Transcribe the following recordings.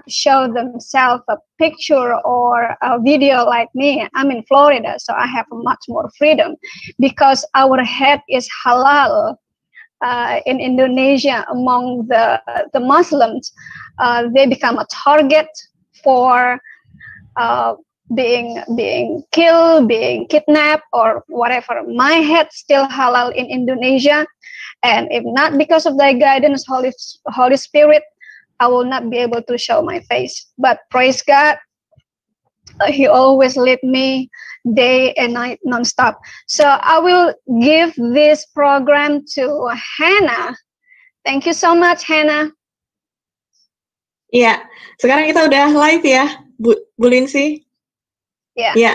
Show themselves a picture or a video like me. I'm in Florida, so I have much more freedom because our head is halal. In Indonesia, among the Muslims, they become a target for being killed, being kidnapped, or whatever. My head still halal in Indonesia, and if not because of thy guidance, Holy Spirit, I will not be able to show my face. But praise God, He always lead me day and night nonstop. So I will give this program to Hannah. Thank you so much, Hannah. Iya, sekarang kita udah live ya, Bu Lindsay. Ya. Iya,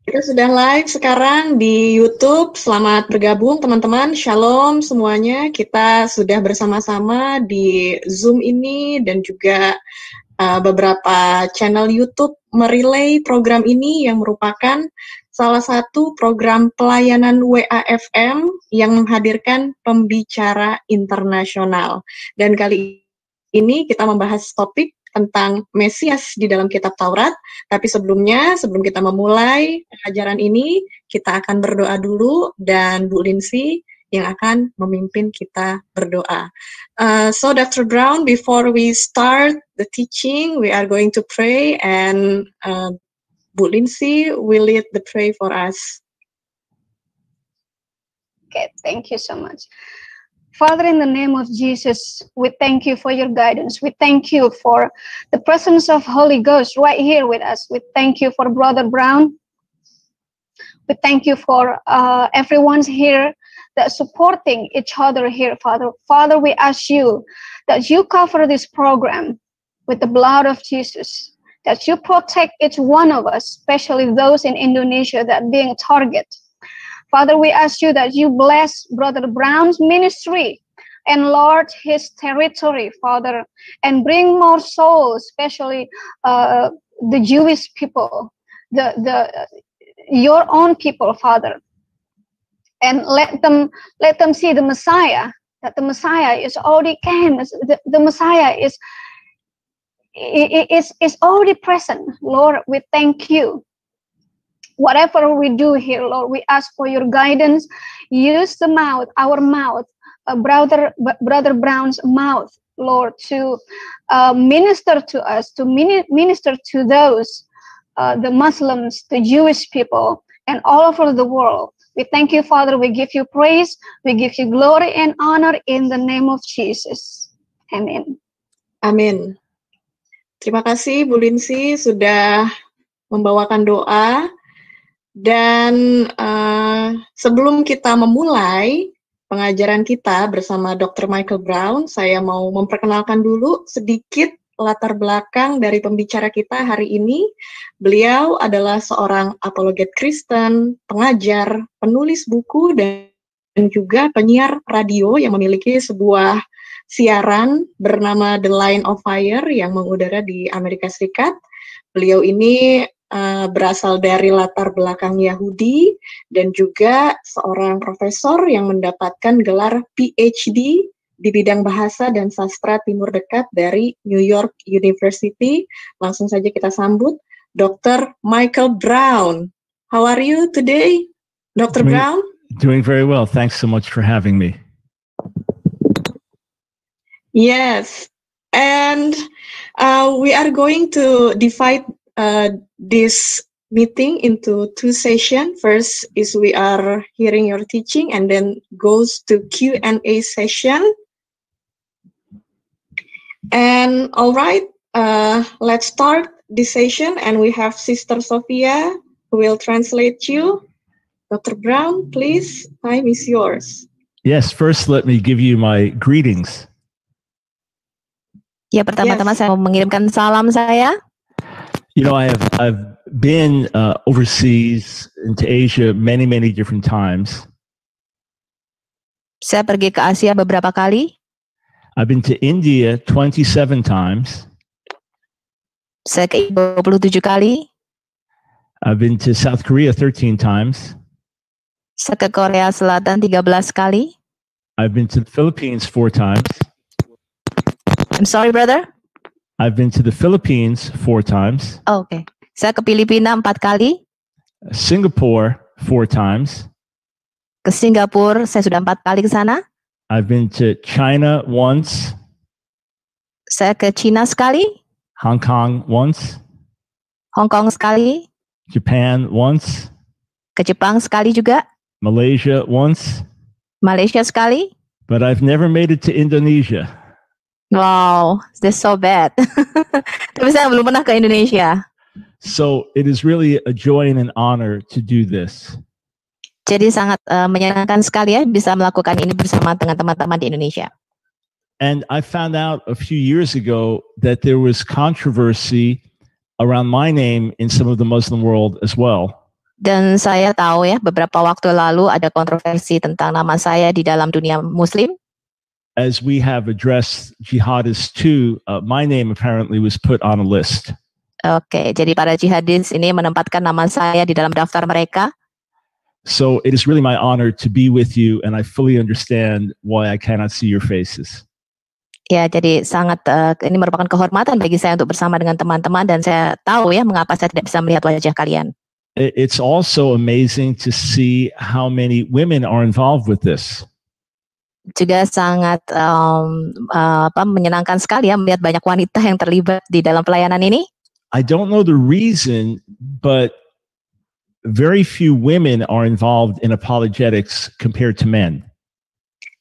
kita sudah live sekarang di YouTube. Selamat bergabung teman-teman. Shalom semuanya. Kita sudah bersama-sama di Zoom ini dan juga beberapa channel YouTube merelay program ini yang merupakan salah satu program pelayanan WAFM yang menghadirkan pembicara internasional. Dan kali ini kita membahas topik tentang Mesias di dalam kitab Taurat. Tapi sebelumnya, sebelum kita memulai pengajaran ini, kita akan berdoa dulu dan Bu Lindsay yang akan memimpin kita berdoa. So Dr. Brown, before we start the teaching, we are going to pray and Bu Lindsay will lead the pray for us. Okay, thank you so much. Father, in the name of Jesus, we thank you for your guidance. We thank you for the presence of Holy Ghost right here with us. We thank you for Brother Brown. We thank you for everyone's here that's supporting each other here, Father. Father, we ask you that you cover this program with the blood of Jesus, that you protect each one of us, especially those in Indonesia that are being targeted. Father, we ask you that you bless Brother Brown's ministry, enlarge his territory, Father, and bring more souls, especially the Jewish people, your own people, Father, and let them see the Messiah. That the Messiah is already came. The Messiah is already present. Lord, we thank you. Whatever we do here, Lord, we ask for your guidance. Use the mouth, our mouth, Brother Brown's mouth, Lord, to minister to us, to minister to those, the Muslims, the Jewish people, and all over the world. We thank you, Father. We give you praise. We give you glory and honor in the name of Jesus. Amen. Amin. Terima kasih Bu Lindsay sudah membawakan doa. Dan sebelum kita memulai pengajaran kita bersama Dr. Michael Brown, saya mau memperkenalkan dulu sedikit latar belakang dari pembicara kita hari ini. Beliau adalah seorang apologet Kristen, pengajar, penulis buku, dan juga penyiar radio yang memiliki sebuah siaran bernama The Line of Fire yang mengudara di Amerika Serikat. Beliau ini berasal dari latar belakang Yahudi dan juga seorang profesor yang mendapatkan gelar PhD di bidang bahasa dan sastra Timur Dekat dari New York University. Langsung saja kita sambut Dr. Michael Brown. How are you today, Dr. Brown? Doing very well. Thanks so much for having me. Yes, and we are going to divide this meeting into two sessions. First is we are hearing your teaching, and then goes to Q&A session. And all right, let's start this session, and we have Sister Sophia who will translate you. Dr. Brown, please, time is yours. Yes, first let me give you my greetings. Ya, pertama-tama saya mau mengirimkan salam saya. You know, I've been overseas into Asia many different times. Saya pergi ke Asia beberapa kali. I've been to India 27 times. Saya ke 27 kali. I've been to South Korea 13 times. Saya ke Korea Selatan 13 kali. I've been to the Philippines 4 times. I'm sorry, brother. I've been to the Philippines 4 times. Oh, okay. Saya ke Filipina 4 kali. Singapore 4 times. Ke Singapura saya sudah 4 kali ke sana. I've been to China once. Saya ke China sekali. Hong Kong once. Hong Kong sekali. Japan once. Ke Jepang sekali juga. Malaysia once. Malaysia sekali. But I've never made it to Indonesia. Wow, that's so bad. Tapi saya belum pernah ke Indonesia. So it is really a joy and an honor to do this. Jadi sangat menyenangkan sekali ya bisa melakukan ini bersama dengan teman-teman di Indonesia. And I found out a few years ago that there was controversy around my name in some of the Muslim world as well. Dan saya tahu ya beberapa waktu lalu ada kontroversi tentang nama saya di dalam dunia Muslim. As we have addressed jihadists too, my name apparently was put on a list. Oke, jadi para jihadis ini menempatkan nama saya di dalam daftar mereka. So it is really my honor to be with you, and I fully understand why I cannot see your faces. Ya, jadi sangat ini merupakan kehormatan bagi saya untuk bersama dengan teman-teman, dan saya tahu ya mengapa saya tidak bisa melihat wajah kalian. It's also amazing to see how many women are involved with this. Juga sangat menyenangkan sekali ya melihat banyak wanita yang terlibat di dalam pelayanan ini. I don't know the reason, but very few women are involved in apologetics compared to men.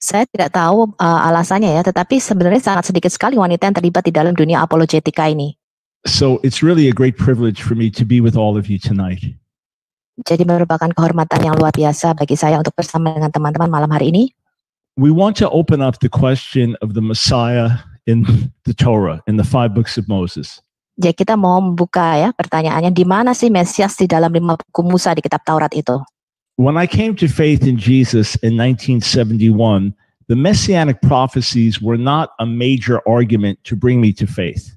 Saya tidak tahu alasannya ya, tetapi sebenarnya sangat sedikit sekali wanita yang terlibat di dalam dunia apologetika ini. So it's really a great privilege for me to be with all of you tonight. Jadi merupakan kehormatan yang luar biasa bagi saya untuk bersama dengan teman-teman malam hari ini. We want to open up the question of the Messiah in the Torah, in the 5 books of Moses. Jadi kita mau membuka ya pertanyaannya, di mana sih Mesias di dalam 5 buku Musa di kitab Taurat itu? When I came to faith in Jesus in 1971, the messianic prophecies were not a major argument to bring me to faith.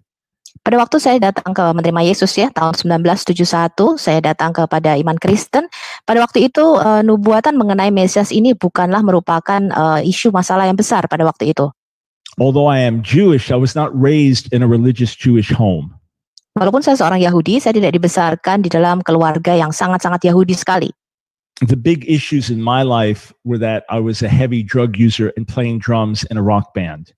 Pada waktu saya datang ke menerima Yesus ya, tahun 1971, saya datang kepada iman Kristen. Pada waktu itu nubuatan mengenai Mesias ini bukanlah merupakan isu masalah yang besar pada waktu itu. Although I am Jewish, I was not raised in a religious Jewish home. Walaupun saya seorang Yahudi, saya tidak dibesarkan di dalam keluarga yang sangat-sangat Yahudi sekali. The big issues in my life were that I was a heavy drug user and playing drums in a rock band.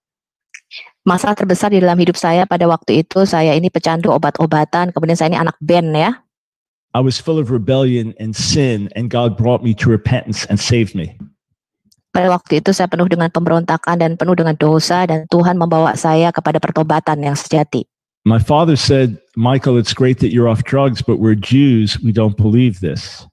Masalah terbesar di dalam hidup saya pada waktu itu, saya ini pecandu obat-obatan, kemudian saya ini anak band ya. I was full of rebellion and sin, and God brought me to repentance and saved me. Pada waktu itu saya penuh dengan pemberontakan dan penuh dengan dosa, dan Tuhan membawa saya kepada pertobatan yang sejati. My father said, Michael, it's great that you're off drugs, but we're Jews, we don't believe this.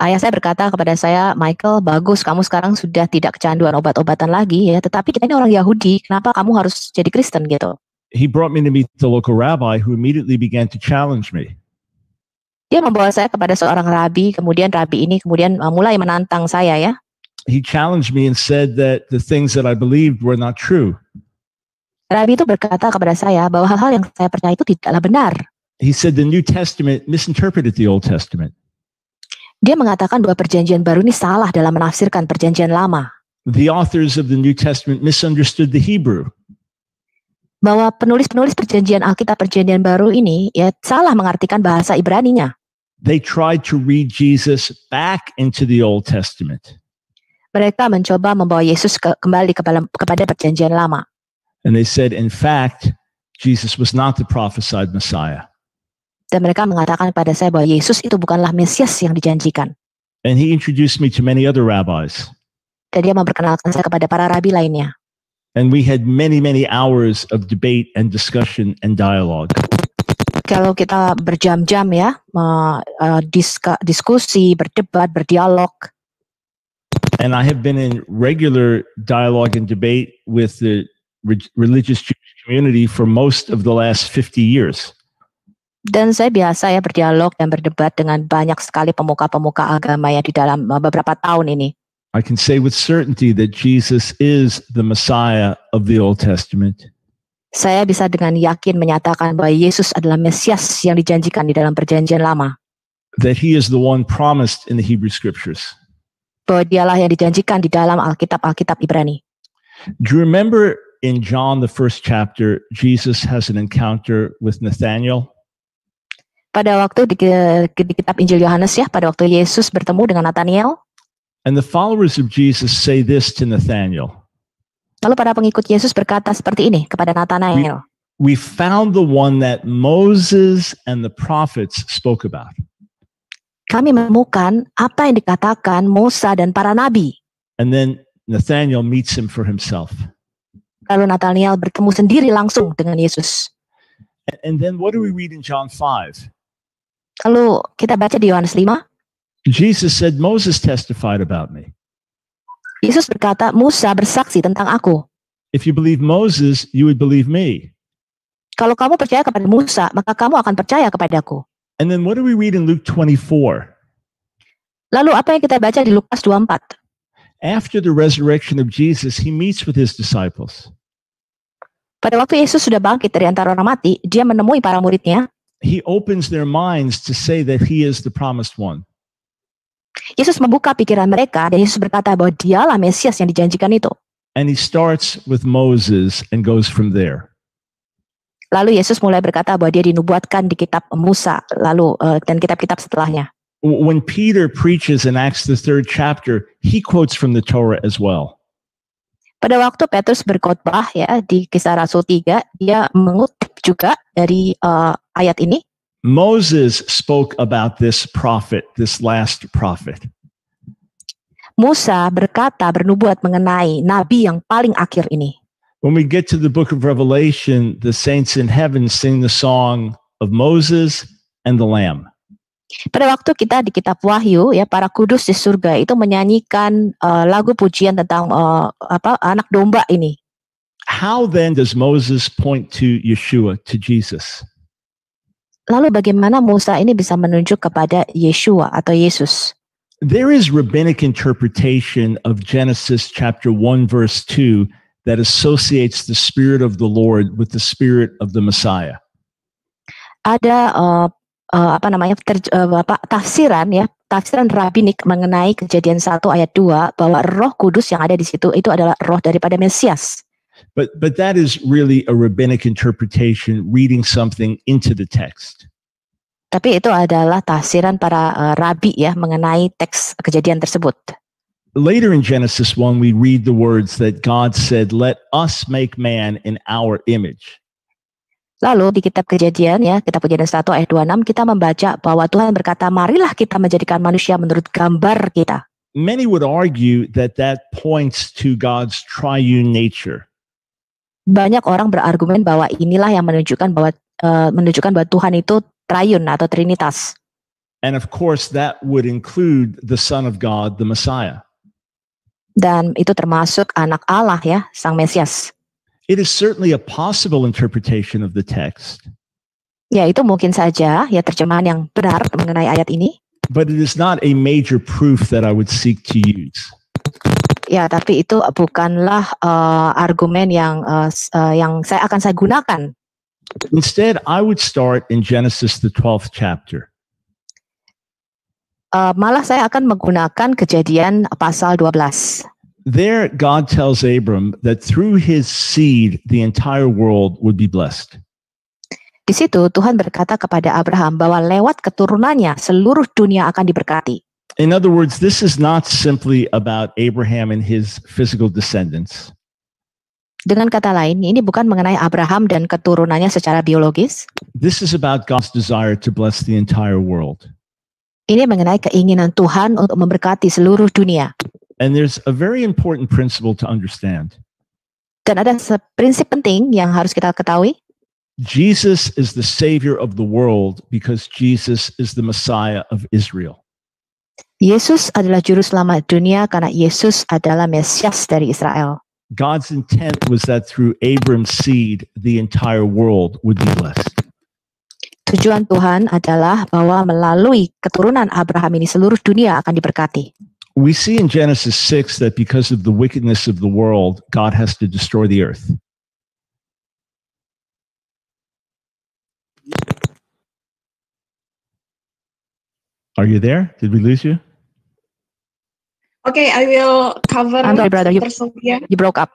Ayah saya berkata kepada saya, Michael, bagus kamu sekarang sudah tidak kecanduan obat-obatan lagi ya, tetapi kita ini orang Yahudi, kenapa kamu harus jadi Kristen gitu? He brought me to meet the local rabbi who immediately began to challenge me. Dia membawa saya kepada seorang rabi, kemudian rabi ini kemudian mulai menantang saya ya. He challenged me and said that the things that I believed were not true. Rabi itu berkata kepada saya bahwa hal-hal yang saya percaya itu tidaklah benar. He said the New Testament misinterpreted the Old Testament. Dia mengatakan bahwa perjanjian baru ini salah dalam menafsirkan perjanjian lama. The authors of the New Testament misunderstood the Hebrew. Bahwa penulis-penulis perjanjian Alkitab perjanjian baru ini ya salah mengartikan bahasa Ibraninya. They tried to read Jesus back into the Old Testament. Mereka mencoba membawa Yesus kembali kepada perjanjian lama. And they said, in fact, Jesus was not the prophesied Messiah. Dan mereka mengatakan kepada saya bahwa Yesus itu bukanlah Mesias yang dijanjikan. And he introduced me to many other rabbis. Dan dia memperkenalkan saya kepada para rabi lainnya. And we had many, many hours of debate and discussion and dialogue. Kalau kita berjam-jam ya, diskusi, berdebat, berdialog. And I have been in regular dialogue and debate with the religious Jewish community for most of the last 50 years. Dan saya biasa ya berdialog dan berdebat dengan banyak sekali pemuka-pemuka agama ya di dalam beberapa tahun ini. I can say with certainty that Jesus is the Messiah of the Old Testament. Saya bisa dengan yakin menyatakan bahwa Yesus adalah Mesias yang dijanjikan di dalam Perjanjian Lama. That he is the one promised in the Hebrew Scriptures. Bahwa dialah yang dijanjikan di dalam Alkitab Ibrani. Do you remember in John the first chapter, Jesus has an encounter with Nathanael? Pada waktu di kitab Injil Yohanes ya, pada waktu Yesus bertemu dengan Nathanael. And the followers of Jesus say this to Nathanael. Lalu para pengikut Yesus berkata seperti ini kepada Nathanael. We found the one that Moses and the prophets spoke about. Kami menemukan apa yang dikatakan Musa dan para nabi. And then Nathanael meets him for himself. Lalu Nathanael bertemu sendiri langsung dengan Yesus. And then what do we read in John 5? Lalu kita baca di Yohanes 5. Jesus said, Moses testified about me. Yesus berkata, Musa bersaksi tentang aku. If you believe Moses, you would believe me. Kalau kamu percaya kepada Musa, maka kamu akan percaya kepadaku. And then what do we read in Luke 24? Lalu apa yang kita baca di Lukas 24? After the resurrection of Jesus, he meets with his disciples. Pada waktu Yesus sudah bangkit dari antara orang mati, dia menemui para muridnya. He opens their minds to say that he is the promised one. Yesus membuka pikiran mereka dan Yesus berkata bahwa dialah Mesias yang dijanjikan itu. And he starts with Moses and goes from there. Lalu Yesus mulai berkata bahwa dia dinubuatkan di kitab Musa lalu dan kitab-kitab setelahnya. When Peter preaches in Acts the 3rd chapter, he quotes from the Torah as well. Pada waktu Petrus berkhotbah ya di Kisah Rasul 3, dia mengutip juga dari ayat ini. Moses spoke about this prophet, this last prophet. Musa berkata, bernubuat mengenai nabi yang paling akhir ini. When we get to the book of Revelation, the saints in heaven sing the song of Moses and the Lamb. Pada waktu kita di kitab Wahyu ya, para kudus di surga itu menyanyikan lagu pujian tentang anak domba ini. How then does Moses point to Yeshua, to Jesus? Lalu bagaimana Musa ini bisa menunjuk kepada Yeshua atau Yesus? There is rabbinic interpretation of Genesis chapter 1 verse 2 that associates the Spirit of the Lord with the Spirit of the Messiah. Ada tafsiran ya, tafsiran rabbinik mengenai Kejadian 1 ayat 2 bahwa Roh Kudus yang ada di situ itu adalah roh daripada Mesias. But that is really a rabbinic interpretation, reading something into the text. Tapi itu adalah tafsiran para rabi ya mengenai teks Kejadian tersebut. Later in Genesis 1 we read the words that God said, "Let us make man in our image." Lalu di kitab Kejadian ya, kitab Kejadian 1 ayat 26 kita membaca bahwa Tuhan berkata, marilah kita menjadikan manusia menurut gambar kita. Many would argue that points to God's triune nature. Banyak orang berargumen bahwa inilah yang menunjukkan bahwa Tuhan itu triun atau trinitas. And of course that would include the Son of God, the Messiah. Dan itu termasuk anak Allah ya, Sang Mesias. It is certainly a possible interpretation of the text. Ya, itu mungkin saja ya terjemahan yang benar mengenai ayat ini. But it is not a major proof that I would seek to use. Ya, tapi itu bukanlah argumen yang saya gunakan. Instead, I would start in Genesis the 12th chapter. Malah saya akan menggunakan Kejadian pasal 12. There, God tells Abram that through his seed, the entire world would be blessed. Di situ Tuhan berkata kepada Abraham bahwa lewat keturunannya seluruh dunia akan diberkati. In other words, this is not simply about Abraham and his physical descendants. Dengan kata lain, ini bukan mengenai Abraham dan keturunannya secara biologis. This is about God's desire to bless the entire world. Ini mengenai keinginan Tuhan untuk memberkati seluruh dunia. And there's a very important principle to understand. Dan ada prinsip penting yang harus kita ketahui. Jesus is the Savior of the world because Jesus is the Messiah of Israel. Yesus adalah juru selamat dunia karena Yesus adalah Mesias dari Israel. God's intent was that through Abram's seed, the entire world would be blessed. Tujuan Tuhan adalah bahwa melalui keturunan Abraham ini seluruh dunia akan diberkati. We see in Genesis 6 that because of the wickedness of the world, God has to destroy the earth. Are you there? Did we lose you? Okay, I will cover. I'm sorry, brother. You broke up.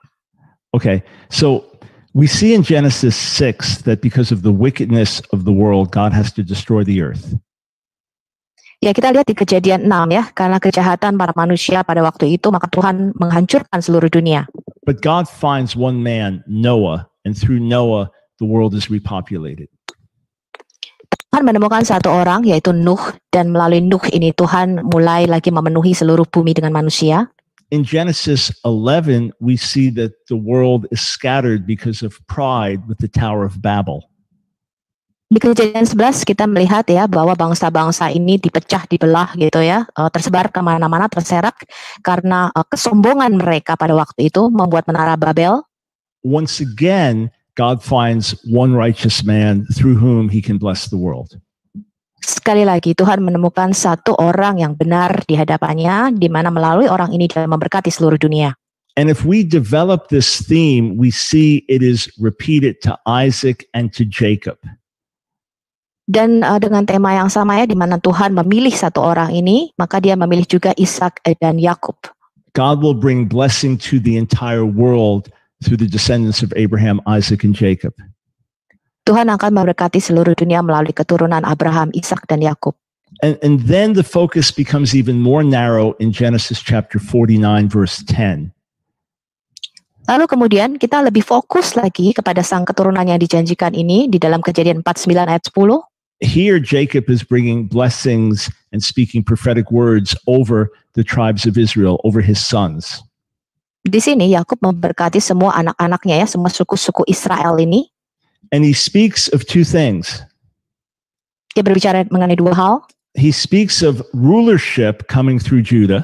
Okay, so we see in Genesis 6 that because of the wickedness of the world, God has to destroy the earth. Ya, kita lihat di Kejadian 6 ya, karena kejahatan para manusia pada waktu itu, maka Tuhan menghancurkan seluruh dunia. But God finds one man, Noah, and through Noah, the world is repopulated. Tuhan menemukan satu orang, yaitu Nuh, dan melalui Nuh ini Tuhan mulai lagi memenuhi seluruh bumi dengan manusia. In Genesis 11, we see that the world is scattered because of pride with the Tower of Babel. Di Kejadian 11 kita melihat ya bahwa bangsa-bangsa ini dipecah, dibelah gitu ya, tersebar kemana-mana, terserak karena kesombongan mereka pada waktu itu membuat menara Babel. Once again, God finds one righteous man through whom he can bless the world. Sekali lagi Tuhan menemukan satu orang yang benar di hadapannya, di mana melalui orang ini dia memberkati seluruh dunia. And if we develop this theme, we see it is repeated to Isaac and to Jacob. Dan dengan tema yang sama ya, di mana Tuhan memilih satu orang ini, maka dia memilih juga Ishak dan Yakub. God will bring blessing to the entire world through the descendants of Abraham, Isaac, and Jacob. Tuhan akan memberkati seluruh dunia melalui keturunan Abraham, Ishak, dan Yakub. And then the focus becomes even more narrow in Genesis chapter 49, verse 10. Lalu kemudian kita lebih fokus lagi kepada sang keturunan yang dijanjikan ini di dalam Kejadian 49 ayat 10. Here Jacob is bringing blessings and speaking prophetic words over the tribes of Israel, over his sons. Di sini Yakub memberkati semua anak-anaknya ya, semua suku-suku Israel ini. And he speaks of two things. Dia berbicara mengenai dua hal. He speaks of rulership coming through Judah.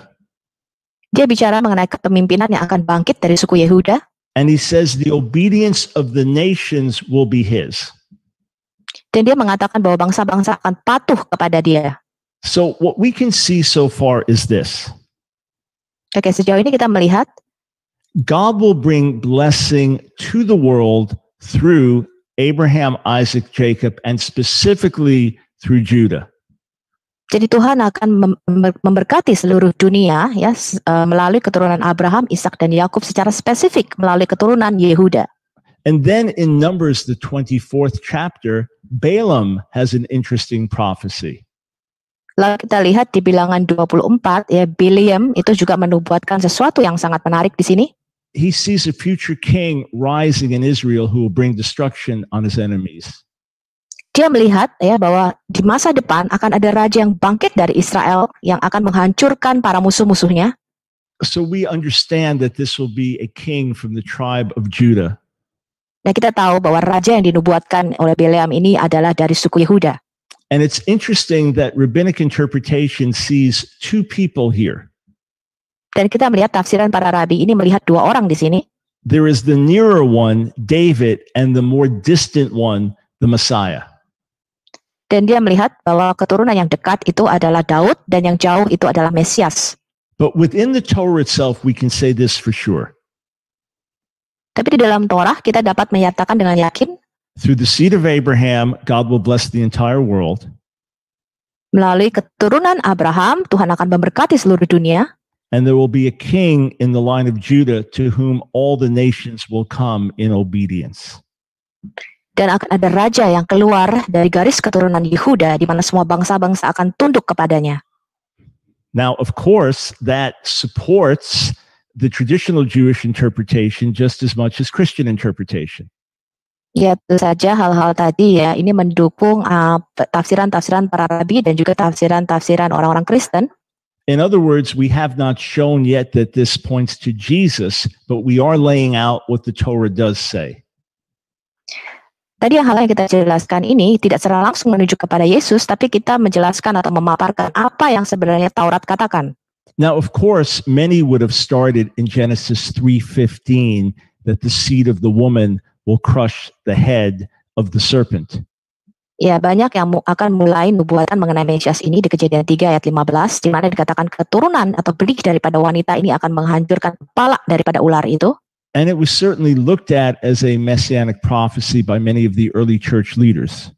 Dia bicara mengenai kepemimpinan yang akan bangkit dari suku Yehuda. And he says the obedience of the nations will be his. Dan dia mengatakan bahwa bangsa-bangsa akan patuh kepada dia. So what we can see so far is this. Oke, sejauh ini kita melihat God will bring blessing to the world through Abraham, Isaac, Jacob, and specifically through Judah. Jadi Tuhan akan memberkati seluruh dunia ya melalui keturunan Abraham, Ishak, dan Yakub secara spesifik melalui keturunan Yehuda. And then in Numbers, the 24th chapter, Balaam has an interesting prophecy. Lalu kita lihat di Bilangan 24 ya, Bileam itu juga menubuatkan sesuatu yang sangat menarik di sini. He sees a future king rising in Israel who will bring destruction on his enemies. Dia melihat ya bahwa di masa depan akan ada raja yang bangkit dari Israel yang akan menghancurkan para musuh-musuhnya. So we understand that this will be a king from the tribe of Judah. Nah, kita tahu bahwa raja yang dinubuatkan oleh Bileam ini adalah dari suku Yehuda. And it's interesting that rabbinic interpretation sees two people here. Dan kita melihat tafsiran para rabi ini melihat dua orang di sini. There is the nearer one, David, and the more distant one, the Messiah. Dan dia melihat bahwa keturunan yang dekat itu adalah Daud dan yang jauh itu adalah Mesias. But within the Torah itself, we can say this for sure. Tapi di dalam Torah kita dapat menyatakan dengan yakin, through the seed of Abraham, God will bless the entire world. Melalui keturunan Abraham, Tuhan akan memberkati seluruh dunia. And there will be a king in the line of Judah to whom all the nations will come in obedience. Dan akan ada raja yang keluar dari garis keturunan Yehuda di mana semua bangsa-bangsa akan tunduk kepadanya. Now, of course, that supports the traditional Jewish interpretation just as much as Christian interpretation. Ya, tentu saja hal-hal tadi ya, ini mendukung tafsiran-tafsiran para rabi dan juga tafsiran-tafsiran orang-orang Kristen. In other words, we have not shown yet that this points to Jesus, but we are laying out what the Torah does say. Tadi hal yang kita jelaskan ini tidak secara langsung menuju kepada Yesus, tapi kita menjelaskan atau memaparkan apa yang sebenarnya Taurat katakan. Now, of course, many would have started in Genesis 3:15 that the seed of the woman will crush the head of the serpent. Ya, banyak yang akan mulai nubuatan mengenai Mesias ini di Kejadian 3 ayat 15, di mana dikatakan keturunan atau benih daripada wanita ini akan menghancurkan kepala daripada ular itu. And it was certainly looked at as a messianic prophecy by many of the early church leaders.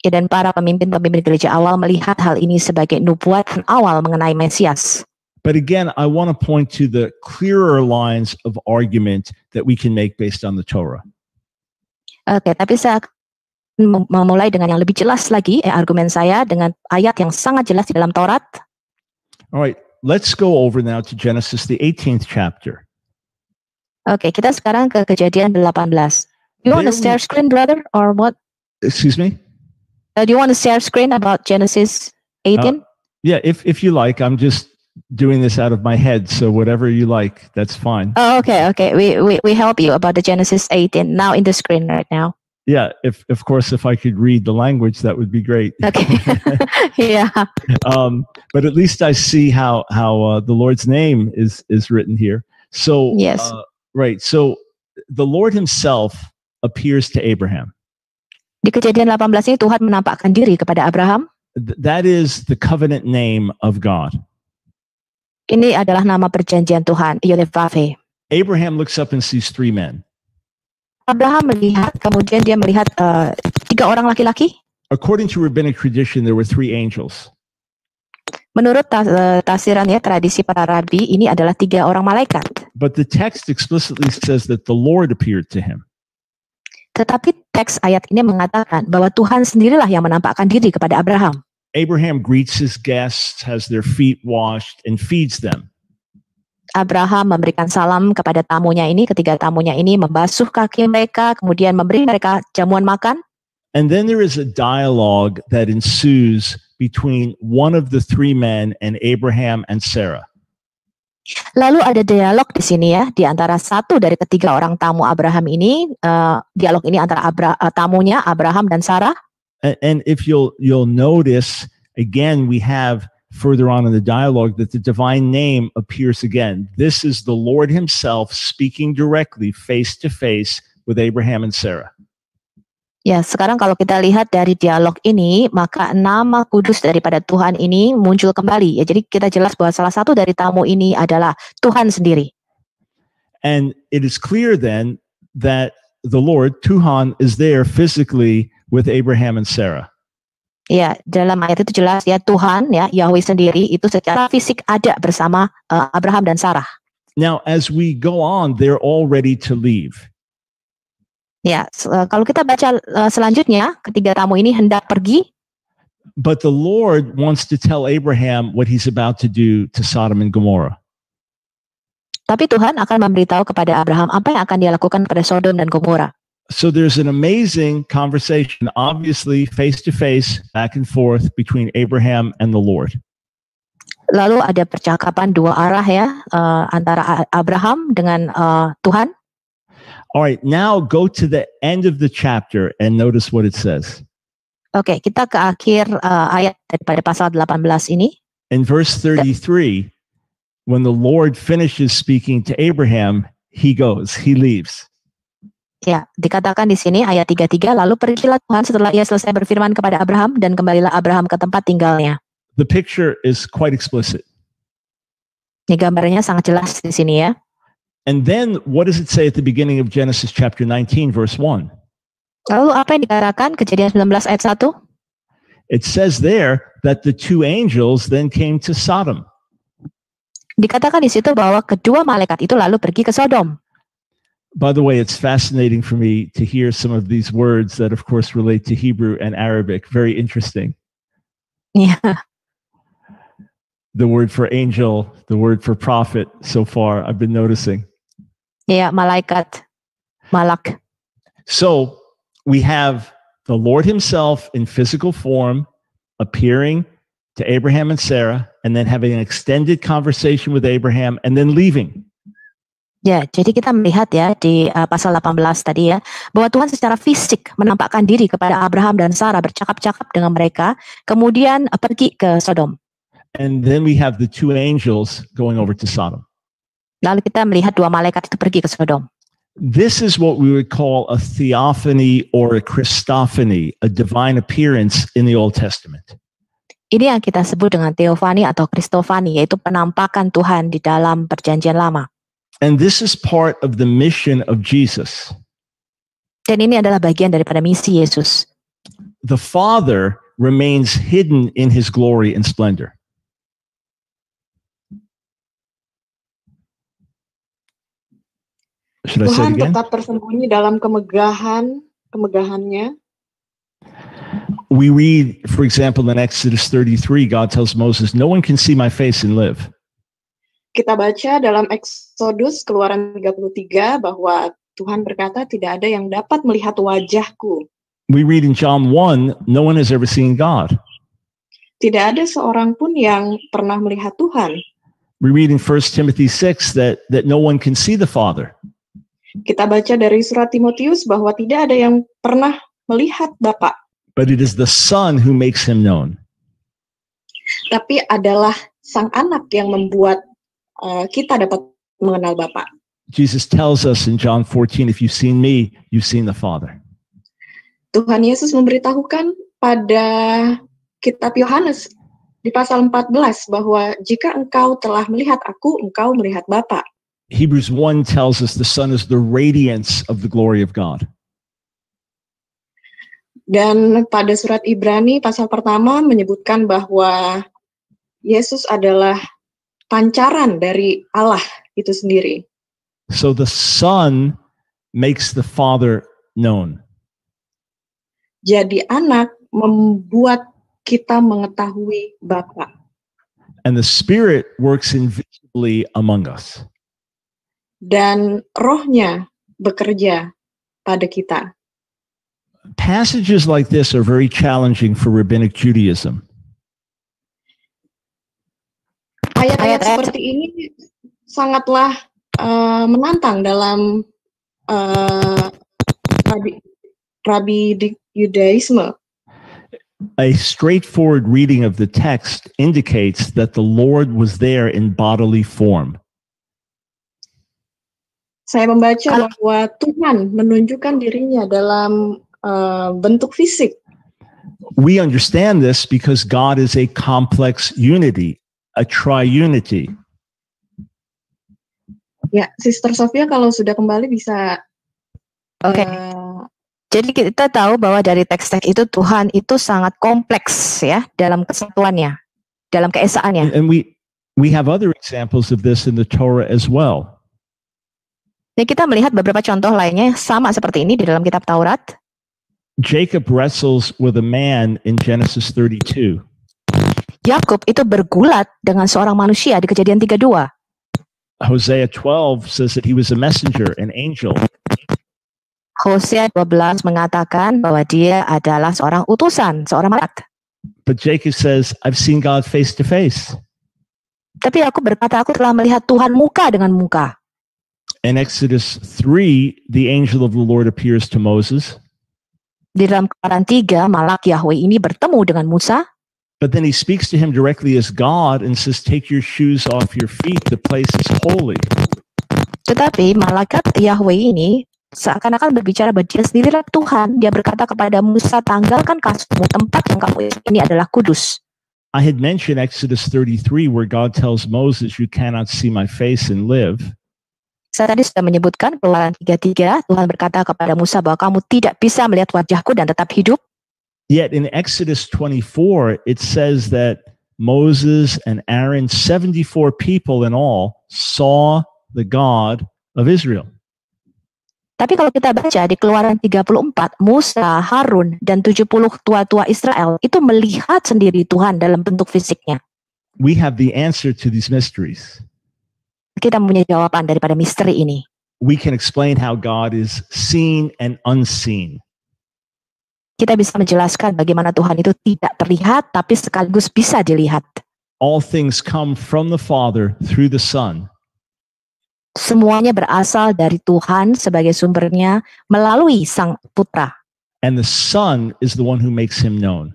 Ya, dan para pemimpin-pemimpin gereja awal melihat hal ini sebagai nubuatan awal mengenai Mesias. But again, I want to point to the clearer lines of argument that we can make based on the Torah. Oke, tapi saya memulai dengan yang lebih jelas lagi argumen saya dengan ayat yang sangat jelas di dalam Taurat. All right, let's go over now to Genesis, the 18th chapter. Oke, kita sekarang ke Kejadian 18. You want to share screen, brother, or what? Excuse me? Do you want to share screen about Genesis 18? Yeah, if you like. I'm just doing this out of my head, so whatever you like, that's fine. Oh, okay. We help you about the Genesis 18 now in the screen right now. Yeah, if I could read the language, that would be great. Okay. Yeah. But at least I see how the Lord's name is written here. So yes. Right. So the Lord Himself appears to Abraham. Di Kejadian 18 ini Tuhan menampakkan diri kepada Abraham. That is the covenant name of God. Ini adalah nama perjanjian Tuhan, Yodevave. Abraham looks up and sees three men. Abraham melihat, kemudian dia melihat 3 orang laki-laki. According to rabbinic tradition, there were 3 angels. Menurut tafsiran ya, tradisi para rabi, ini adalah 3 orang malaikat. But the text explicitly says that the Lord appeared to him. Tetapi teks ayat ini mengatakan bahwa Tuhan sendirilah yang menampakkan diri kepada Abraham. Abraham greets his guests, has their feet washed, and feeds them. Abraham memberikan salam kepada tamunya ini, ketiga tamunya ini membasuh kaki mereka, kemudian memberi mereka jamuan makan. And then there is a dialogue that ensues between one of the 3 men and Abraham and Sarah. Lalu ada dialog di sini ya, di antara satu dari ketiga orang tamu Abraham ini. Dialog ini antara tamunya Abraham dan Sarah. And if you'll notice, again, we have further on in the dialogue that the divine name appears again. This is the Lord Himself speaking directly, face to face, with Abraham and Sarah. Ya, sekarang kalau kita lihat dari dialog ini, maka nama kudus daripada Tuhan ini muncul kembali. Ya, jadi kita jelas bahwa salah satu dari tamu ini adalah Tuhan sendiri. And it is clear then that the Lord, Tuhan, is there physically with Abraham and Sarah. Ya, dalam ayat itu jelas ya, Tuhan ya, Yahweh sendiri itu secara fisik ada bersama Abraham dan Sarah. Now, as we go on, they're all ready to leave. Ya, kalau kita baca selanjutnya, ketiga tamu ini hendak pergi. But the Lord wants to tell Abraham what He's about to do to Sodom and Gomorrah. Tapi Tuhan akan memberitahu kepada Abraham apa yang akan dia lakukan pada Sodom dan Gomora. So there's an amazing conversation, obviously face to face, back and forth between Abraham and the Lord. Lalu ada percakapan 2 arah ya, antara Abraham dengan Tuhan. All right, now go to the end of the chapter and notice what it says. Oke, kita ke akhir ayat daripada pasal 18 ini. In verse 33, when the Lord finishes speaking to Abraham, He goes, He leaves. Ya, dikatakan di sini ayat 33, lalu pergilah Tuhan setelah Ia selesai berfirman kepada Abraham dan kembalilah Abraham ke tempat tinggalnya. The picture is quite explicit. Ini gambarnya sangat jelas di sini ya. And then what does it say at the beginning of Genesis chapter 19 verse 1? Lalu apa yang dikatakan Kejadian 19 ayat 1? It says there that the 2 angels then came to Sodom. Dikatakan di situ bahwa kedua malaikat itu lalu pergi ke Sodom. By the way, it's fascinating for me to hear some of these words that of course relate to Hebrew and Arabic. Very interesting. Yeah. The word for angel, the word for prophet so far I've been noticing. Ya, malaikat, malak. So we have the Lord himself in physical form appearing to Abraham and Sarah, and then having an extended conversation with Abraham, and then leaving. Ya, jadi kita melihat ya di pasal 18 tadi ya, bahwa Tuhan secara fisik menampakkan diri kepada Abraham dan Sarah, bercakap-cakap dengan mereka, kemudian pergi ke Sodom. And then we have the two angels going over to Sodom. Lalu kita melihat dua malaikat itu pergi ke Sodom. This is what we would call a theophany or a Christophany, a divine appearance in the Old Testament. Ini yang kita sebut dengan teofani atau kristofani, yaitu penampakan Tuhan di dalam perjanjian lama. And this is part of the mission of Jesus. Dan ini adalah bagian daripada misi Yesus. The Father remains hidden in his glory and splendor. Should I say Tuhan it again? tetap tersembunyi dalam kemegahannya. We read, for example, in Exodus 33, God tells Moses, "No one can see my face and live." Kita baca dalam Exodus Keluaran 33 bahwa Tuhan berkata tidak ada yang dapat melihat wajahku. We read in John 1, no one has ever seen God. Tidak ada seorang pun yang pernah melihat Tuhan. We read in 1 Timothy 6 that no one can see the Father. Kita baca dari surat Timotius bahwa tidak ada yang pernah melihat Bapa. But it is the Son who makes him known. Tapi adalah Sang Anak yang membuat kita dapat mengenal Bapa. Jesus tells us in John 14, if you've seen me, you've seen the Father. Tuhan Yesus memberitahukan pada kitab Yohanes di pasal 14 bahwa jika engkau telah melihat aku, engkau melihat Bapa. Hebrews 1 tells us the Son is the radiance of the glory of God. Dan pada surat Ibrani pasal pertama menyebutkan bahwa Yesus adalah pancaran dari Allah itu sendiri. So the Son makes the Father known. Jadi anak membuat kita mengetahui Bapa. And the Spirit works invisibly among us. Dan rohnya bekerja pada kita. Passages like this are very challenging for Rabbinic Judaism. Ayat-ayat seperti ini sangatlah menantang dalam Rabbinic Judaism. A straightforward reading of the text indicates that the Lord was there in bodily form. Saya membaca bahwa Tuhan menunjukkan dirinya dalam bentuk fisik. We understand this because God is a complex unity, a triunity. Ya, Sister Sofia kalau sudah kembali bisa. Oke. Jadi kita tahu bahwa dari teks-teks itu Tuhan itu sangat kompleks ya dalam kesatuannya, dalam keesaannya. And we have other examples of this in the Torah as well. Dan kita melihat beberapa contoh lainnya sama seperti ini di dalam kitab Taurat. Jacob wrestles with a man in Genesis 32. Yakub itu bergulat dengan seorang manusia di Kejadian 32. Hosea 12 says that he was a messenger, an angel. Hosea 12 mengatakan bahwa dia adalah seorang utusan, seorang malaikat. But Jacob says, I've seen God face to face. Tapi aku berkata, aku telah melihat Tuhan muka dengan muka. In Exodus 3, the angel of the Lord appears to Moses. Di dalam Keluaran 3, malak Yahweh ini bertemu dengan Musa. But then he speaks to him directly as God and says, take your shoes off your feet, the place is holy. Tetapi malaikat Yahweh ini seakan-akan berbicara bahwa dia sendirilah Tuhan. Dia berkata kepada Musa, tanggalkan kasutmu, tempat yang kamu ini adalah kudus. I had mentioned Exodus 33 where God tells Moses, you cannot see my face and live. Saya tadi sudah menyebutkan Keluaran 3:3, Tuhan berkata kepada Musa bahwa kamu tidak bisa melihat wajahku dan tetap hidup. Yet in Exodus 24, it says that Moses and Aaron, 74 people in all, saw the God of Israel. Tapi kalau kita baca di Keluaran 34, Musa, Harun, dan 70 tua-tua Israel itu melihat sendiri Tuhan dalam bentuk fisiknya. We have the answer to these mysteries. Kita mempunyai jawaban daripada misteri ini. we can explain how God is seen and unseen. Kita bisa menjelaskan bagaimana Tuhan itu tidak terlihat tapi sekaligus bisa dilihat. All things come from the Father through the Son. Semuanya berasal dari Tuhan sebagai sumbernya melalui Sang Putra. And the Son is the one who makes him known.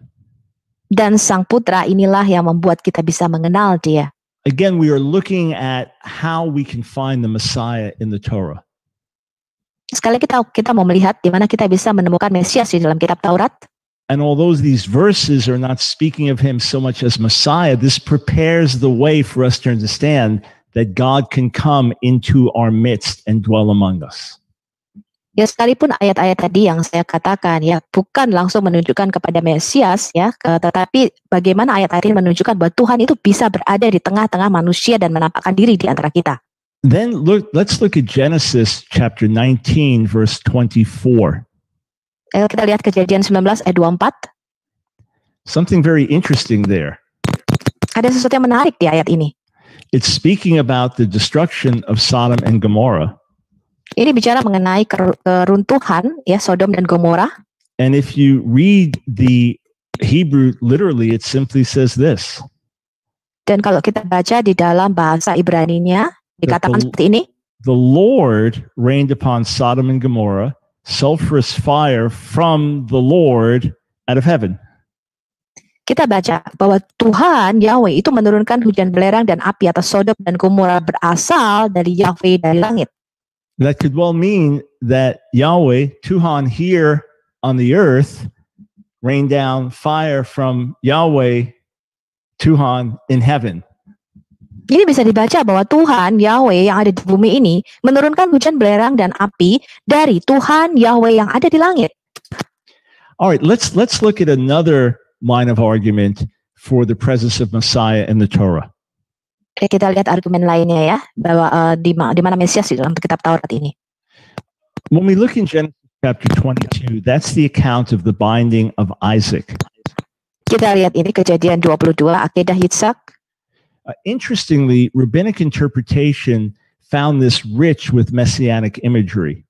Dan Sang Putra inilah yang membuat kita bisa mengenal Dia. Again, we are looking at how we can find the Messiah in the Torah. Sekali kita mau melihat di mana kita bisa menemukan Mesias di dalam kitab Taurat. And although these verses are not speaking of him so much as Messiah, this prepares the way for us to understand that God can come into our midst and dwell among us. Ya, sekalipun ayat-ayat tadi yang saya katakan ya bukan langsung menunjukkan kepada Mesias ya, tetapi bagaimana ayat-ayat ini menunjukkan bahwa Tuhan itu bisa berada di tengah-tengah manusia dan menampakkan diri di antara kita. Then let's look at Genesis chapter 19 verse 24. Kalau kita lihat Kejadian 19 ayat 24, Something very interesting there. ada sesuatu yang menarik di ayat ini. It's speaking about the destruction of Sodom and Gomorrah. Ini bicara mengenai keruntuhan ya Sodom dan Gomora. And if you read the Hebrew literally, it simply says this. Dan kalau kita baca di dalam bahasa Ibraninya dikatakan seperti ini. The Lord rained upon Sodom and Gomorrah sulfurous fire from the Lord out of heaven. Kita baca bahwa Tuhan Yahweh itu menurunkan hujan belerang dan api atas Sodom dan Gomora berasal dari Yahweh dari langit. That could well mean that Yahweh, Tuhan here on the earth, rained down fire from Yahweh, Tuhan in heaven. Ini bisa dibaca bahwa Tuhan Yahweh yang ada di bumi ini menurunkan hujan belerang dan api dari Tuhan Yahweh yang ada di langit. All right, let's look at another line of argument for the presence of Messiah in the Torah. Kita lihat argumen lainnya ya, bahwa di mana Mesias di dalam kitab Taurat ini. When we look in Genesis chapter 22, that's the account of the binding of Isaac. Kita lihat ini Kejadian 22, akedah Yitzhak. Interestingly, rabbinic interpretation found this rich with messianic imagery.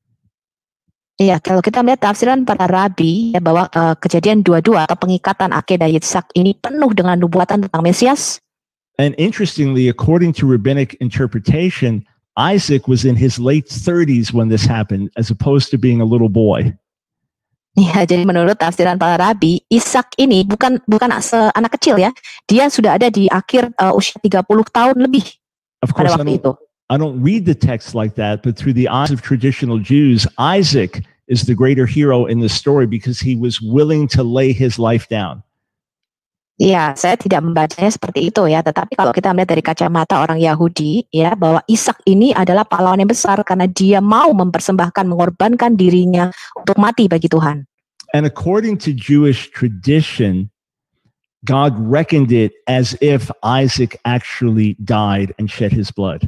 Iya, kalau kita melihat tafsiran para rabi ya, bahwa Kejadian 22 atau pengikatan akedah Yitzhak ini penuh dengan nubuatan tentang Mesias. And interestingly, according to rabbinic interpretation, Isaac was in his late 30s when this happened, as opposed to being a little boy. Ya, jadi menurut tafsiran para rabi, Ishak ini bukan anak kecil ya. Dia sudah ada di akhir usia 30 tahun lebih Of pada course, waktu itu. I don't read the text like that, but through the eyes of traditional Jews, Isaac is the greater hero in the story because he was willing to lay his life down. Ya, saya tidak membacanya seperti itu ya. Tetapi kalau kita melihat dari kacamata orang Yahudi, ya bahwa Ishak ini adalah pahlawan yang besar karena dia mau mempersembahkan, mengorbankan dirinya untuk mati bagi Tuhan. And according to Jewish tradition, God reckoned it as if Isaac actually died and shed his blood.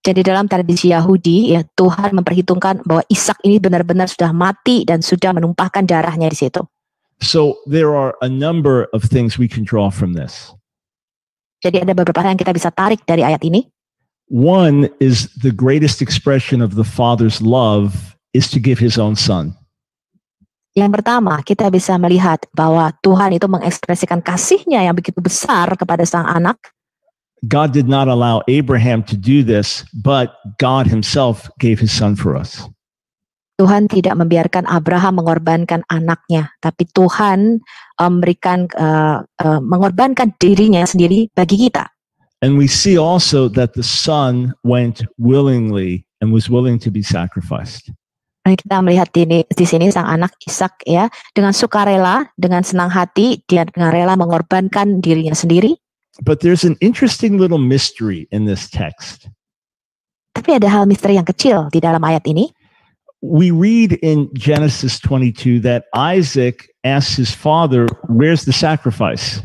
Jadi dalam tradisi Yahudi, ya Tuhan memperhitungkan bahwa Ishak ini benar-benar sudah mati dan sudah menumpahkan darahnya di situ. So there are a number of things we can draw from this. Jadi ada beberapa hal yang kita bisa tarik dari ayat ini. One is the greatest expression of the Father's love is to give his own son. Yang pertama, kita bisa melihat bahwa Tuhan itu mengekspresikan kasihnya yang begitu besar kepada sang anak. God did not allow Abraham to do this, but God himself gave his son for us. Tuhan tidak membiarkan Abraham mengorbankan anaknya, tapi Tuhan mengorbankan dirinya sendiri bagi kita. And we see also that the son went willingly and was willing to be sacrificed. Dan kita melihat di sini sang anak Ishak ya dengan sukarela, dengan senang hati dia dengan rela mengorbankan dirinya sendiri. But there's an interesting little mystery in this text. Tapi ada hal misteri yang kecil di dalam ayat ini. We read in Genesis 22 that Isaac asks his father, "Where's the sacrifice?"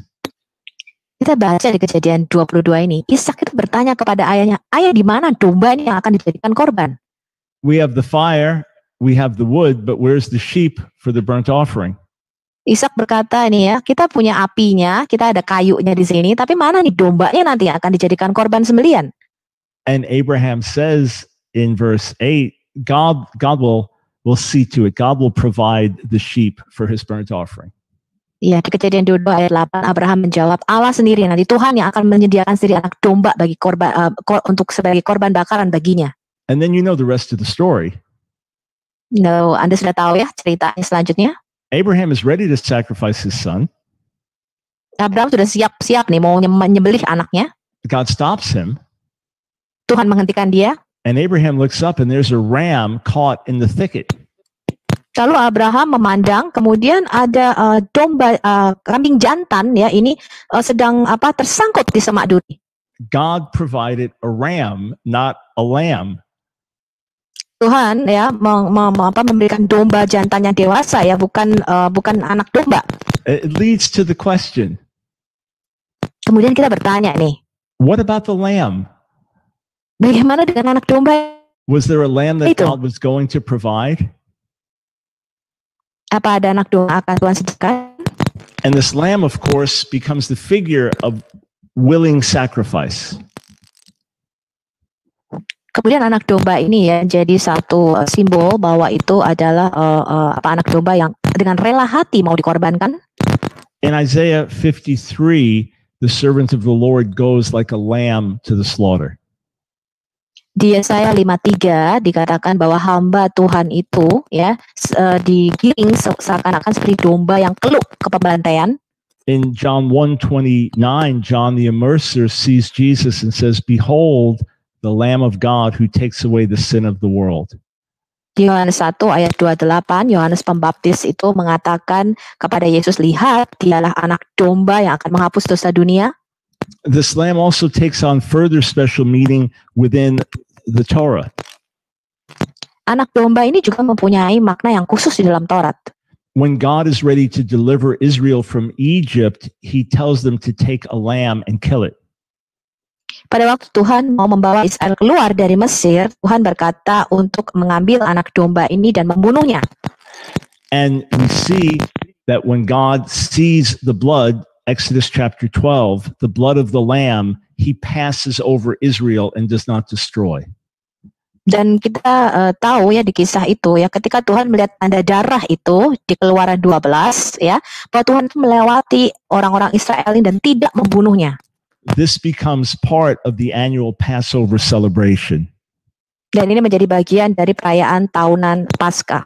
Kita baca di Kejadian 22 ini, Ishak itu bertanya kepada ayahnya, "Ayah, di mana domba yang akan dijadikan korban?" We have the fire, we have the wood, but where's the sheep for the burnt offering? Ishak berkata ini ya, kita punya apinya, kita ada kayunya di sini, tapi mana nih dombanya nanti yang akan dijadikan korban sembelian? And Abraham says, in verse 8, God will see to it. God will provide the sheep for his burnt offering. Ya, di Kejadian 22 ayat 8, Abraham menjawab, Allah sendiri, nanti Tuhan yang akan menyediakan sendiri anak domba bagi korban untuk sebagai korban bakaran baginya. And then you know the rest of the story. No, Anda sudah tahu ya ceritanya selanjutnya. Abraham is ready to sacrifice his son. Abraham sudah siap-siap nih mau menyembelih anaknya. God stops him. Tuhan menghentikan dia. And Abraham looks up and there's a ram caught in the thicket. Lalu Abraham memandang, kemudian ada domba kambing jantan ya ini sedang tersangkut di semak duri. God provided a ram, not a lamb. Tuhan ya memberikan domba jantan yang dewasa ya, bukan anak domba. It leads to the question. Kemudian kita bertanya nih, what about the lamb? Bagaimana dengan anak domba? Was there a lamb that God was going to provide? Apa ada anak domba akan Tuhan sediakan? And this lamb, of course, becomes the figure of willing sacrifice. Kemudian anak domba ini ya jadi satu simbol bahwa itu adalah anak domba yang dengan rela hati mau dikorbankan. In Isaiah 53, the servant of the Lord goes like a lamb to the slaughter. Di Yesaya 53 dikatakan bahwa hamba Tuhan itu ya digiring seakan-akan seperti domba yang keluk ke pembantaian. In John 1:29, John the Immerser sees Jesus and says, "Behold, the Lamb of God who takes away the sin of the world." Di Yohanes 1 ayat 28, Yohanes Pembaptis itu mengatakan kepada Yesus, lihat, dialah anak domba yang akan menghapus dosa dunia. This lamb also takes on further special meaning within the Torah. Anak domba ini juga mempunyai makna yang khusus di dalam Taurat. When God is ready to deliver Israel from Egypt, he tells them to take a lamb and kill it. Pada waktu Tuhan mau membawa Israel keluar dari Mesir, Tuhan berkata untuk mengambil anak domba ini dan membunuhnya. And we see that when God sees the blood, Exodus chapter 12, the blood of the lamb, he passes over Israel and does not destroy. Dan kita tahu ya di kisah itu ya, ketika Tuhan melihat tanda darah itu di Keluaran 12 ya, bahwa Tuhan itu melewati orang-orang Israel dan tidak membunuhnya. This becomes part of the annual Passover celebration. Dan ini menjadi bagian dari perayaan tahunan Paskah.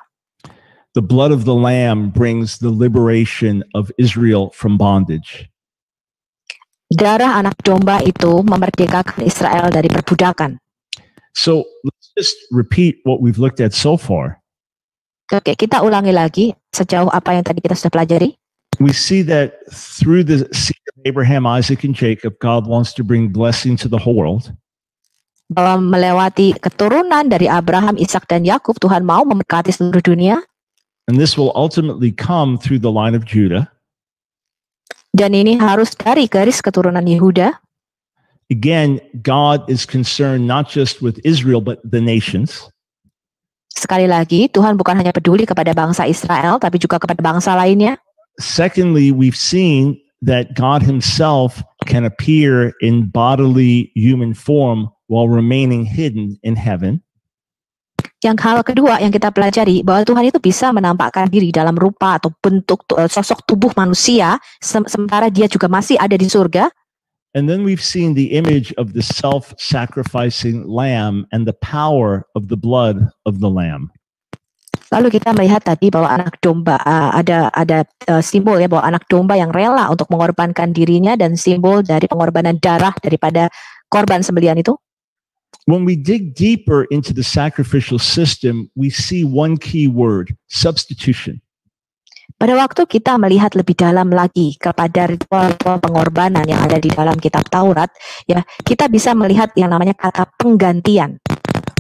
The blood of the lamb brings the liberation of Israel from bondage. Darah anak domba itu memerdekakan Israel dari perbudakan. So let's just repeat what we've looked at so far. Oke, kita ulangi lagi sejauh apa yang tadi kita sudah pelajari. We see that through the seed of Abraham, Isaac, and Jacob, God wants to bring blessing to the whole world. Bahwa melewati keturunan dari Abraham, Ishak, dan Yakub, Tuhan mau memberkati seluruh dunia. And this will ultimately come through the line of Judah. Dan ini harus dari garis keturunan Yehuda. Again, God is concerned not just with Israel, but the nations. Sekali lagi, Tuhan bukan hanya peduli kepada bangsa Israel, tapi juga kepada bangsa lainnya. Secondly, we've seen that God himself can appear in bodily human form while remaining hidden in heaven. Yang hal kedua yang kita pelajari, bahwa Tuhan itu bisa menampakkan diri dalam rupa atau bentuk sosok tubuh manusia, sementara dia juga masih ada di surga. And then we've seen the image of the self-sacrificing lamb and the power of the blood of the lamb. Lalu kita melihat tadi bahwa anak domba, ada simbol ya, bahwa anak domba yang rela untuk mengorbankan dirinya dan simbol dari pengorbanan darah daripada korban sembelihan itu. When we dig deeper into the sacrificial system, we see one key word, substitution. Pada waktu kita melihat lebih dalam lagi kepada ritual pengorbanan yang ada di dalam kitab Taurat, ya kita bisa melihat yang namanya kata penggantian.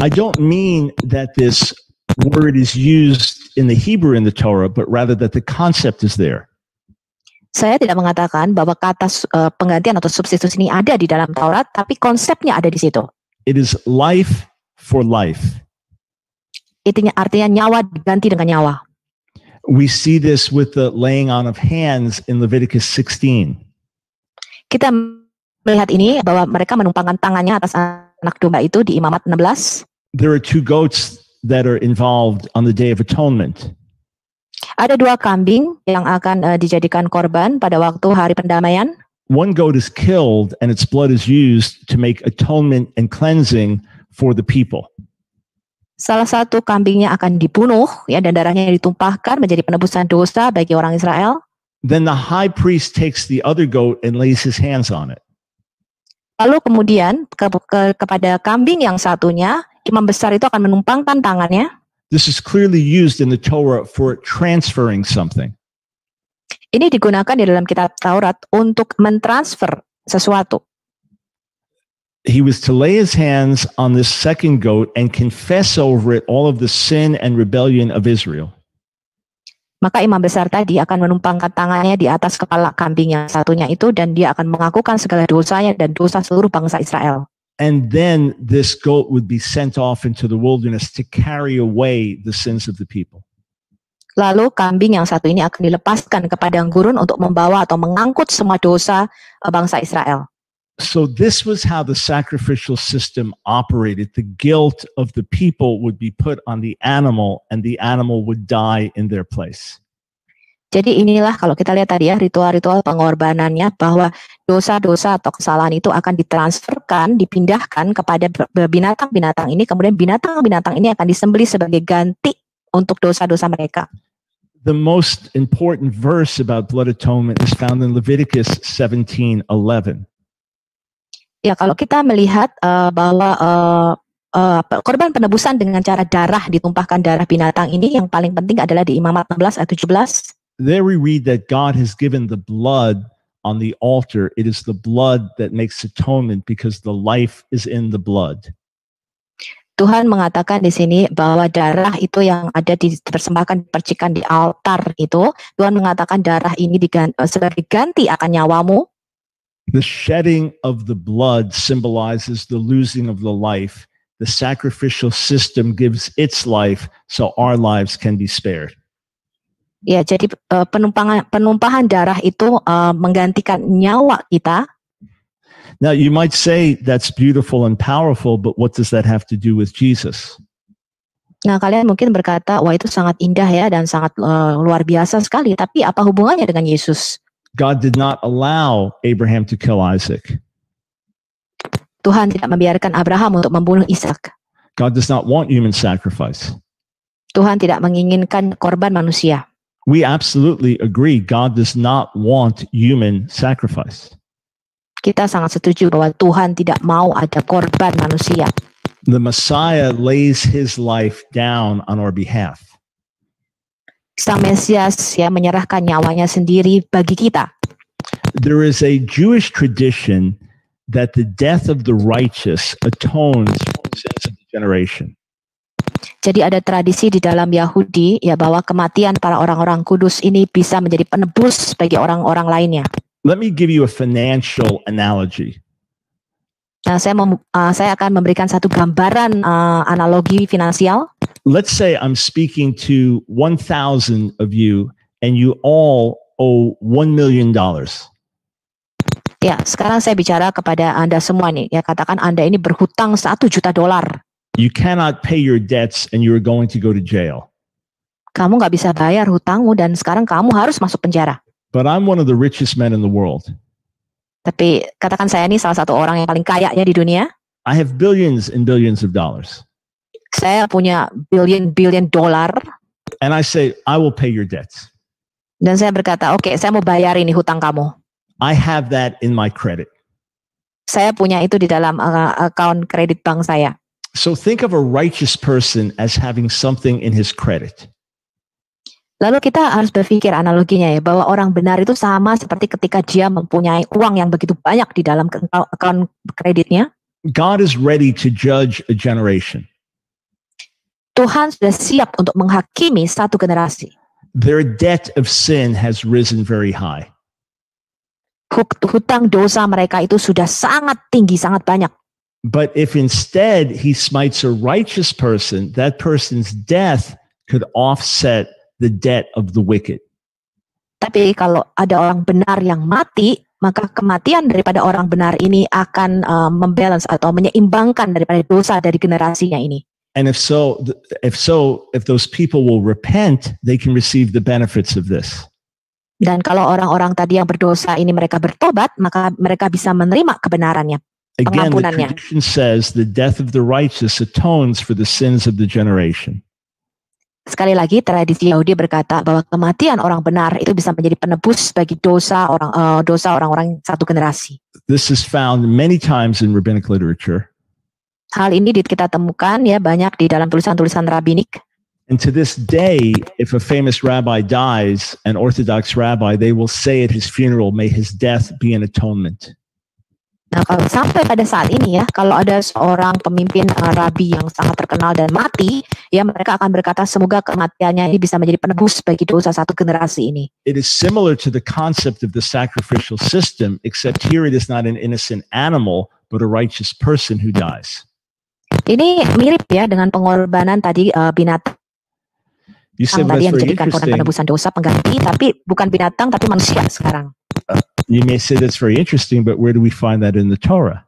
I don't mean that this word is used in the Hebrew in the Torah, but rather that the concept is there. Saya tidak mengatakan bahwa kata penggantian atau substitusi ini ada di dalam Taurat, tapi konsepnya ada di situ. It is life for life. Artinya nyawa diganti dengan nyawa. We see this with the laying on of hands in Leviticus 16. Kita melihat ini bahwa mereka menumpangkan tangannya atas anak domba itu di Imamat 16. There are two goats that are involved on the Day of Atonement. Ada 2 kambing yang akan dijadikan korban pada waktu hari pendamaian. One goat is killed and its blood is used to make atonement and cleansing for the people. Salah satu kambingnya akan dibunuh ya, dan darahnya ditumpahkan menjadi penebusan dosa bagi orang Israel. Then the high priest takes the other goat and lays his hands on it. Lalu kemudian kepada kambing yang satunya, imam besar itu akan menumpangkan tangannya. This is clearly used in the Torah for transferring something. Ini digunakan di dalam kitab Taurat untuk mentransfer sesuatu. He was to lay his hands on this second goat and confess over it all of the sin and rebellion of Israel. Maka imam besar tadi akan menumpangkan tangannya di atas kepala kambing yang satunya itu, dan dia akan mengakukan segala dosanya dan dosa seluruh bangsa Israel. And then this goat would be sent off into the wilderness to carry away the sins of the people. Lalu kambing yang satu ini akan dilepaskan ke padang gurun untuk membawa atau mengangkut semua dosa bangsa Israel. So this was how the sacrificial system operated. The guilt of the people would be put on the animal and the animal would die in their place. Jadi inilah kalau kita lihat tadi ya, ritual-ritual pengorbanannya, bahwa dosa-dosa atau kesalahan itu akan ditransferkan, dipindahkan kepada binatang-binatang ini, kemudian binatang-binatang ini akan disembelih sebagai ganti untuk dosa-dosa mereka. The most important verse about blood atonement is found in Leviticus 17:11. Ya, kalau kita melihat bahwa korban penebusan dengan cara darah, ditumpahkan darah binatang ini, yang paling penting adalah di Imamat 16 ayat 17. There we read that God has given the blood on the altar. It is the blood that makes atonement because the life is in the blood. Tuhan mengatakan di sini bahwa darah itu yang ada dipersembahkan, dipercikan di altar itu, Tuhan mengatakan darah ini sebagai ganti akan nyawamu. The shedding of the blood symbolizes the losing of the life. The sacrificial system gives its life so our lives can be spared. Ya, jadi penumpahan darah itu menggantikan nyawa kita. Now you might say that's beautiful and powerful, but what does that have to do with Jesus? Nah, kalian mungkin berkata, wah itu sangat indah ya dan sangat luar biasa sekali, tapi apa hubungannya dengan Yesus? God did not allow Abraham to kill Isaac. Tuhan tidak membiarkan Abraham untuk membunuh Ishak. God does not want human sacrifice. Tuhan tidak menginginkan korban manusia. We absolutely agree. God does not want human sacrifice. Kita sangat setuju bahwa Tuhan tidak mau ada korban manusia. The Messiah lays his life down on our behalf. Sang Mesias ya menyerahkan nyawanya sendiri bagi kita. There is a Jewish tradition that the death of the righteous atones for the sins of the generation. Jadi ada tradisi di dalam Yahudi ya bahwa kematian para orang-orang kudus ini bisa menjadi penebus bagi orang-orang lainnya. Let me give you a financial analogy. Nah, saya akan memberikan satu gambaran analogi finansial. Let's say I'm speaking to 1,000 of you and you all owe $1 million. Ya, sekarang saya bicara kepada Anda semua nih. Ya, katakan Anda ini berhutang $1 juta. You cannot pay your debts and you're going to go to jail. Kamu nggak bisa bayar hutangmu dan sekarang kamu harus masuk penjara. But I'm one of the richest men in the world. Tapi katakan saya ini salah satu orang yang paling kaya ya di dunia. I have billions and billions of dollars. Saya punya billion dolar. And I say, I will pay your debts. Dan saya berkata, oke, saya mau bayar ini hutang kamu. I have that in my credit. Saya punya itu di dalam akun kredit bank saya. So think of a righteous person as having something in his credit. Lalu kita harus berpikir analoginya ya, bahwa orang benar itu sama seperti ketika dia mempunyai uang yang begitu banyak di dalam akun kreditnya. God is ready to judge a generation. Tuhan sudah siap untuk menghakimi satu generasi. Their debt of sin has risen very high. Hutang dosa mereka itu sudah sangat tinggi, sangat banyak. But if instead he smites a righteous person, that person's death could offset the debt of the wicked. Tapi kalau ada orang benar yang mati, maka kematian daripada orang benar ini akan membalance atau menyeimbangkan daripada dosa dari generasinya ini. And if those people will repent, they can receive the benefits of this. Dan kalau orang-orang tadi yang berdosa ini mereka bertobat, maka mereka bisa menerima kebenarannya, Again, the pengampunannya. tradition says the death of the righteous atones for the sins of the generation. Sekali lagi, tradisi Yahudi berkata bahwa kematian orang benar itu bisa menjadi penebus bagi dosa orang-orang satu generasi. This is found many times in rabbinic literature. Hal ini kita temukan ya banyak di dalam tulisan-tulisan rabbinik. And to this day, if a famous rabbi dies, an Orthodox rabbi, they will say at his funeral, may his death be an atonement. Nah, kalau sampai pada saat ini ya, kalau ada seorang pemimpin rabi yang sangat terkenal dan mati, ya mereka akan berkata semoga kematiannya ini bisa menjadi penebus bagi dosa satu generasi ini. It is similar to the concept of the sacrificial system, except here it is not an innocent animal, but a righteous person who dies. Ini mirip ya dengan pengorbanan tadi binatang You said tadi yang that's very dijadikan korban interesting. penebusan dosa pengganti, tapi bukan binatang tapi manusia sekarang. You may say that's very interesting, but where do we find that in the Torah?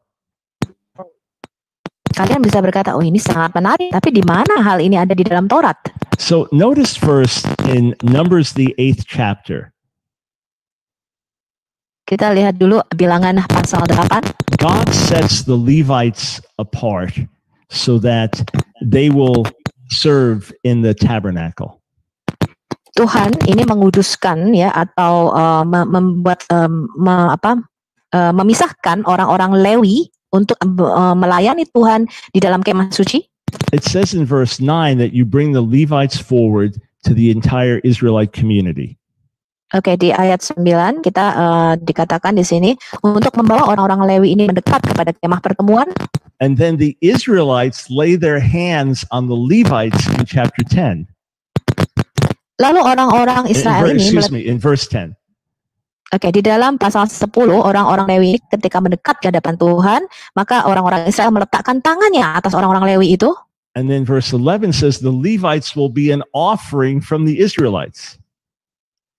Kalian bisa berkata, oh ini sangat menarik, tapi di mana hal ini ada di dalam Taurat? So notice first in Numbers, the 8th chapter, Kita lihat dulu bilangan pasal 8. God sets the Levites apart so that they will serve in the tabernacle. Tuhan ini menguduskan ya atau memisahkan orang-orang Lewi untuk melayani Tuhan di dalam kemah suci. It says in verse 9 that you bring the Levites forward to the entire Israelite community. Oke, di ayat 9 kita dikatakan di sini untuk membawa orang-orang Lewi ini mendekat kepada kemah pertemuan. And then the Israelites lay their hands on the Levites in chapter 10. Lalu orang-orang Israel ini In verse 10. Oke, di dalam pasal 10 orang-orang Lewi ini ketika mendekat ke hadapan Tuhan, maka orang-orang Israel meletakkan tangannya atas orang-orang Lewi itu. And then verse 11 says the Levites will be an offering from the Israelites.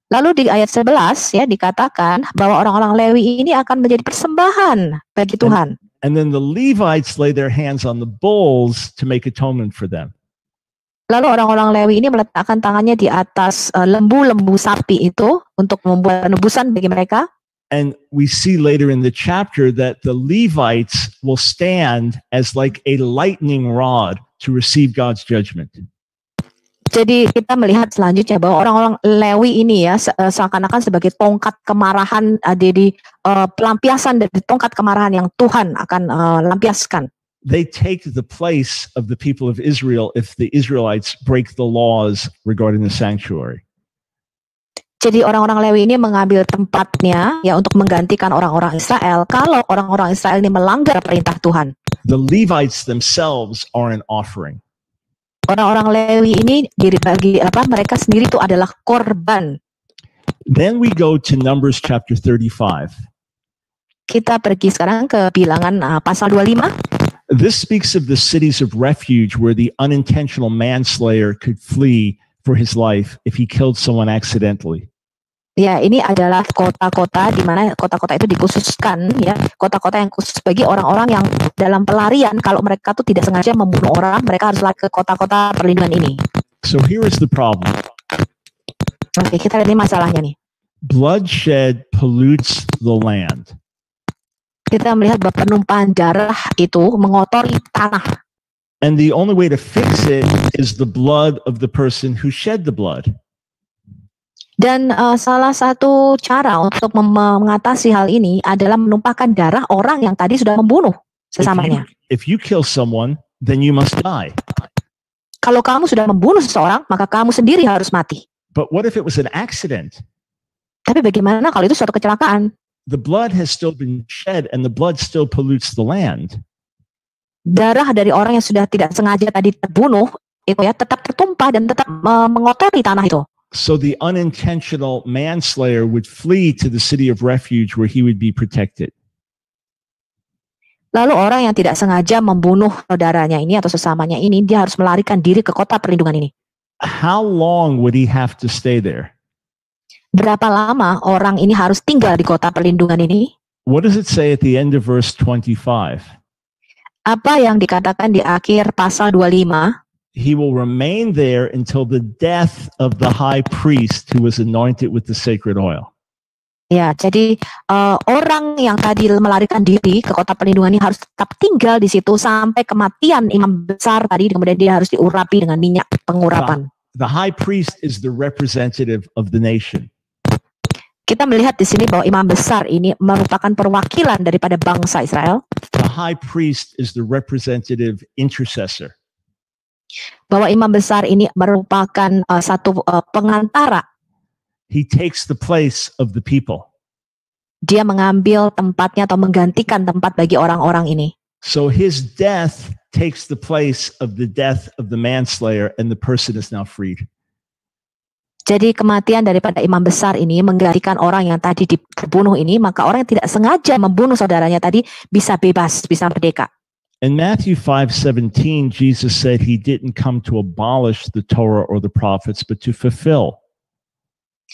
Lalu di ayat 11 ya dikatakan bahwa orang-orang Lewi ini akan menjadi persembahan bagi Tuhan. And then the Levites lay their hands on the bulls to make atonement for them. Lalu orang-orang Lewi ini meletakkan tangannya di atas lembu-lembu sapi itu untuk membuat penebusan bagi mereka. And we see later in the chapter that the Levites will stand as like a lightning rod to receive God's judgment. Jadi kita melihat selanjutnya bahwa orang-orang Lewi ini ya seakan-akan sebagai tongkat kemarahan di pelampiasan dari tongkat kemarahan yang Tuhan akan lampiaskan. They take the place of the people of Israel if the Israelites break the laws regarding the sanctuary. Jadi orang-orang Lewi ini mengambil tempatnya ya untuk menggantikan orang-orang Israel kalau orang-orang Israel ini melanggar perintah Tuhan. The Levites themselves are an offering. Orang-orang Lewi ini mereka sendiri itu adalah korban. Then we go to Numbers chapter 35. Kita pergi sekarang ke bilangan pasal 25. This speaks of the cities of refuge where the unintentional manslayer could flee for his life if he killed someone accidentally. Ya, ini adalah kota-kota di mana kota-kota itu dikhususkan ya, kota-kota yang khusus bagi orang-orang yang dalam pelarian kalau mereka tuh tidak sengaja membunuh orang, mereka harus lari ke kota-kota perlindungan ini. So here is the problem. Oke, kita lihat ini masalahnya nih. Bloodshed pollutes the land. Kita melihat bahwa penumpahan darah itu mengotori tanah. And the only way to fix it is the blood of the person who shed the blood. Dan salah satu cara untuk mengatasi hal ini adalah menumpahkan darah orang yang tadi sudah membunuh sesamanya. If you kill someone, then you must die. Kalau kamu sudah membunuh seseorang, maka kamu sendiri harus mati. But what if it was an accident? Tapi bagaimana kalau itu suatu kecelakaan? The blood has still been shed and the blood still pollutes the land. Darah dari orang yang sudah tidak sengaja tadi terbunuh itu ya tetap tertumpah dan tetap mengotori tanah itu. So the unintentional manslayer would flee to the city of refuge where he would be protected. Lalu orang yang tidak sengaja membunuh saudaranya ini atau sesamanya ini, dia harus melarikan diri ke kota perlindungan ini. How long would he have to stay there? Berapa lama orang ini harus tinggal di kota perlindungan ini? What does it say at the end of verse 25? Apa yang dikatakan di akhir pasal 25? He will remain there until the death of the high priest who was anointed with the sacred oil. Ya, jadi orang yang tadi melarikan diri ke kota perlindungan ini harus tetap tinggal di situ sampai kematian imam besar tadi, kemudian dia harus diurapi dengan minyak pengurapan. The high priest is the representative of the nation. Kita melihat di sini bahwa imam besar ini merupakan perwakilan daripada bangsa Israel. The high priest is the representative intercessor. Bahwa imam besar ini merupakan satu pengantara. He takes the place of the people. Dia mengambil tempatnya atau menggantikan tempat bagi orang-orang ini. So his death takes the place of the death of the manslayer, and the person is now freed. Jadi kematian daripada imam besar ini menggantikan orang yang tadi dibunuh ini, maka orang yang tidak sengaja membunuh saudaranya tadi bisa bebas, bisa merdeka. In Matthew 5:17, Jesus said he didn't come to abolish the Torah or the prophets, but to fulfill.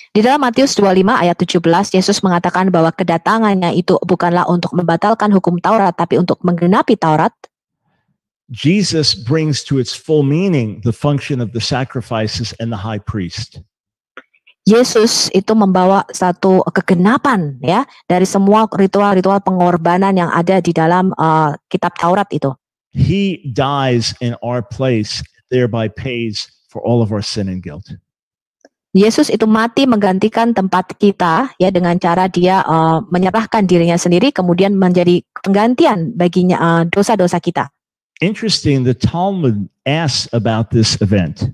Di dalam Matius 25 ayat 17, Yesus mengatakan bahwa kedatangannya itu bukanlah untuk membatalkan hukum Taurat, tapi untuk menggenapi Taurat. Jesus brings to its full meaning the function of the sacrifices and the high priest. Yesus itu membawa satu kegenapan ya dari semua ritual-ritual pengorbanan yang ada di dalam kitab Taurat itu. He dies in our place, thereby pays for all of our sin and guilt. Yesus itu mati menggantikan tempat kita ya dengan cara dia menyerahkan dirinya sendiri kemudian menjadi penggantian baginya dosa-dosa kita. Interesting, the Talmud asks about this event.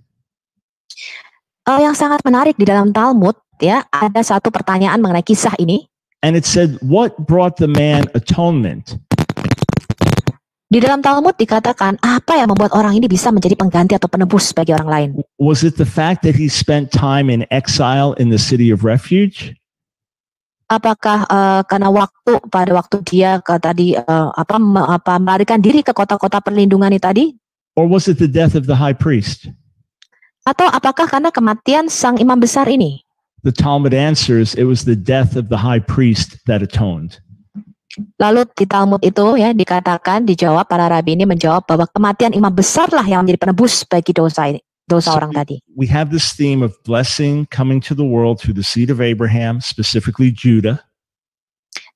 Yang sangat menarik di dalam Talmud ya ada satu pertanyaan mengenai kisah ini. And it said, what brought the man atonement? Di dalam Talmud dikatakan apa yang membuat orang ini bisa menjadi pengganti atau penebus bagi orang lain? Was it the fact that he spent time in exile in the city of refuge? Apakah karena pada waktu dia melarikan diri ke kota-kota perlindungan itu tadi? Or was it the death of the high priest? Atau apakah karena kematian sang imam besar ini? The Talmud answers it was the death of the high priest that atoned. Lalu di Talmud itu ya dikatakan, dijawab, para rabi ini menjawab bahwa kematian imam besarlah yang menjadi penebus bagi dosa orang tadi. We have this theme of blessing coming to the world through the seed of Abraham, specifically Judah.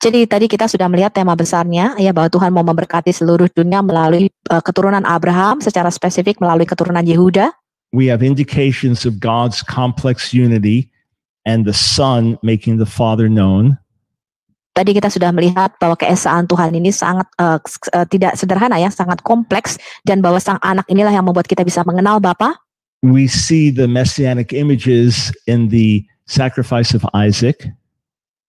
Jadi tadi kita sudah melihat tema besarnya ya bahwa Tuhan mau memberkati seluruh dunia melalui keturunan Abraham, secara spesifik melalui keturunan Yehuda. We have indications of God's complex unity and the Son making the Father known. Tadi kita sudah melihat bahwa keesaan Tuhan ini sangat tidak sederhana ya, sangat kompleks, dan bahwa sang anak inilah yang membuat kita bisa mengenal Bapa. We see the messianic images in the sacrifice of Isaac.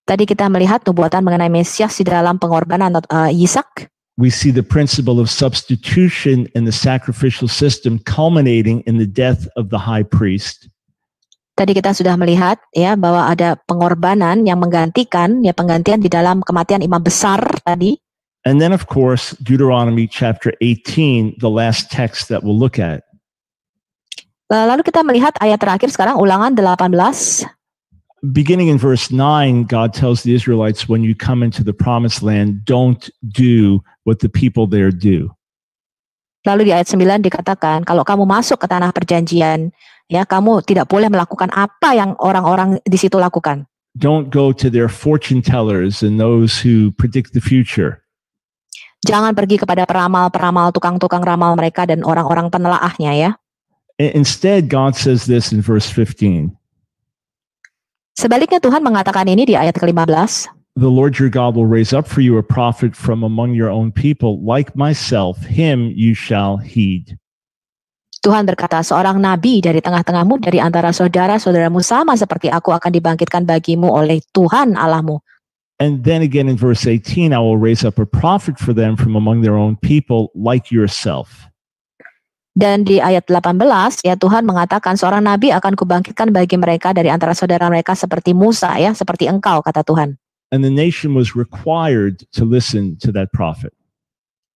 Tadi kita melihat nubuatan mengenai Mesias di dalam pengorbanan Ishak. We see the principle of substitution in the sacrificial system culminating in the death of the high priest. Tadi kita sudah melihat ya bahwa ada pengorbanan yang menggantikan ya penggantian di dalam kematian imam besar tadi. And then of course Deuteronomy chapter 18, the last text that we'll look at. Lalu kita melihat ayat terakhir sekarang Ulangan 18. Beginning in verse 9, God tells the Israelites, when you come into the promised land, don't do what the people there do. Lalu di ayat 9 dikatakan, kalau kamu masuk ke tanah perjanjian, ya kamu tidak boleh melakukan apa yang orang-orang di situ lakukan. Don't go to their fortune tellers and those who predict the future. Jangan pergi kepada peramal-peramal, tukang-tukang ramal mereka dan orang-orang penelaahnya ya. Instead, God says this in verse 15. Sebaliknya Tuhan mengatakan ini di ayat ke-15. The Lord your God will raise up for you a prophet from among your own people, like myself, him you shall heed. Tuhan berkata, seorang nabi dari tengah-tengahmu, dari antara saudara-saudaramu sama seperti aku akan dibangkitkan bagimu oleh Tuhan Allahmu. And then again in verse 18, I will raise up a prophet for them from among their own people, like yourself. Dan di ayat 18, ya Tuhan mengatakan, seorang nabi akan kubangkitkan bagi mereka dari antara saudara mereka seperti Musa, ya seperti engkau, kata Tuhan. And the nation was required to listen to that prophet.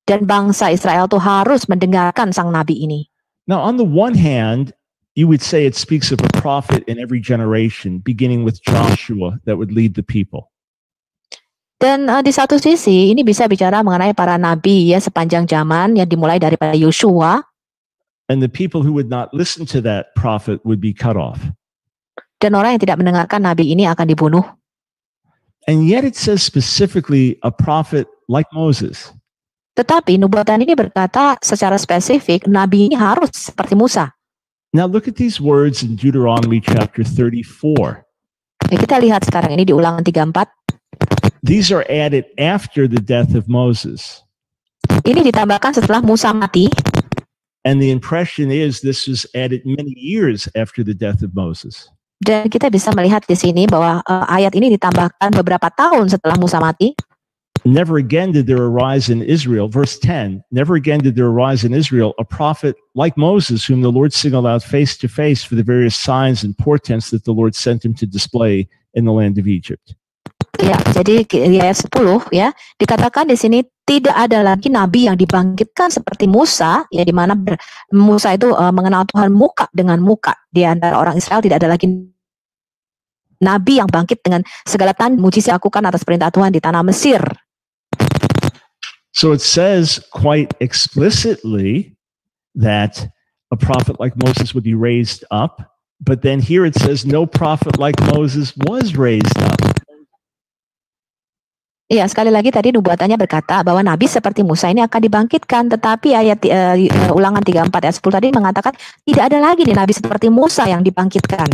Dan bangsa Israel tuh harus mendengarkan sang nabi ini. Now, on the one hand, you would say it speaks of a prophet in every generation, beginning with Joshua, that would lead the people. Dan di satu sisi ini bisa bicara mengenai para nabi ya sepanjang zaman yang dimulai daripada Yosua, and the people who would not listen to that prophet would be cut off. dan orang yang tidak mendengarkan nabi ini akan dibunuh. And yet it says specifically a prophet like Moses. Tetapi nubuatan ini berkata secara spesifik nabi ini harus seperti Musa. Now look at these words in Deuteronomy chapter 34. Ya, kita lihat sekarang ini di Ulangan 34. These are added after the death of Moses. Ini ditambahkan setelah Musa mati. And the impression is this was added many years after the death of Moses. Dan kita bisa melihat di sini bahwa ayat ini ditambahkan beberapa tahun setelah Musa mati. Never again did there arise in Israel, verse 10, never again did there arise in Israel a prophet like Moses, whom the Lord singled out face to face for the various signs and portents that the Lord sent him to display in the land of Egypt. Ya, jadi di ayat 10 ya, dikatakan di sini tidak ada lagi nabi yang dibangkitkan seperti Musa, ya di mana Musa itu mengenal Tuhan muka dengan muka. Di antara orang Israel tidak ada lagi nabi yang bangkit dengan segala tanda mujizat dilakukan atas perintah Tuhan di tanah Mesir. So it says quite explicitly that a prophet like Moses would be raised up, but then here it says no prophet like Moses was raised up. Iya, sekali lagi tadi nubuatannya berkata bahwa nabi seperti Musa ini akan dibangkitkan, tetapi ayat Ulangan 34 ayat 10 tadi mengatakan tidak ada lagi nih nabi seperti Musa yang dibangkitkan.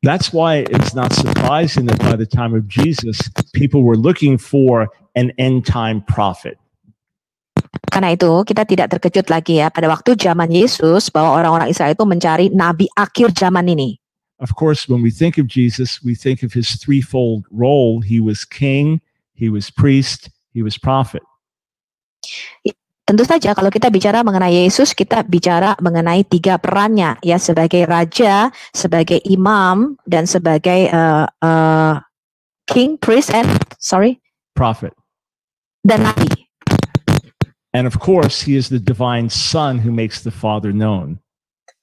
That's why it's not surprising that by the time of Jesus, people were looking for an end-time prophet. Karena itu kita tidak terkejut lagi ya pada waktu zaman Yesus bahwa orang-orang Israel itu mencari nabi akhir zaman ini. Of course, when we think of Jesus, we think of his threefold role. He was king, he was priest, he was prophet. Tentu saja kalau kita bicara mengenai Yesus, kita bicara mengenai tiga perannya ya, sebagai raja, sebagai imam, dan sebagai king, priest, and prophet. Dan nabi. And of course, he is the divine son who makes the Father known.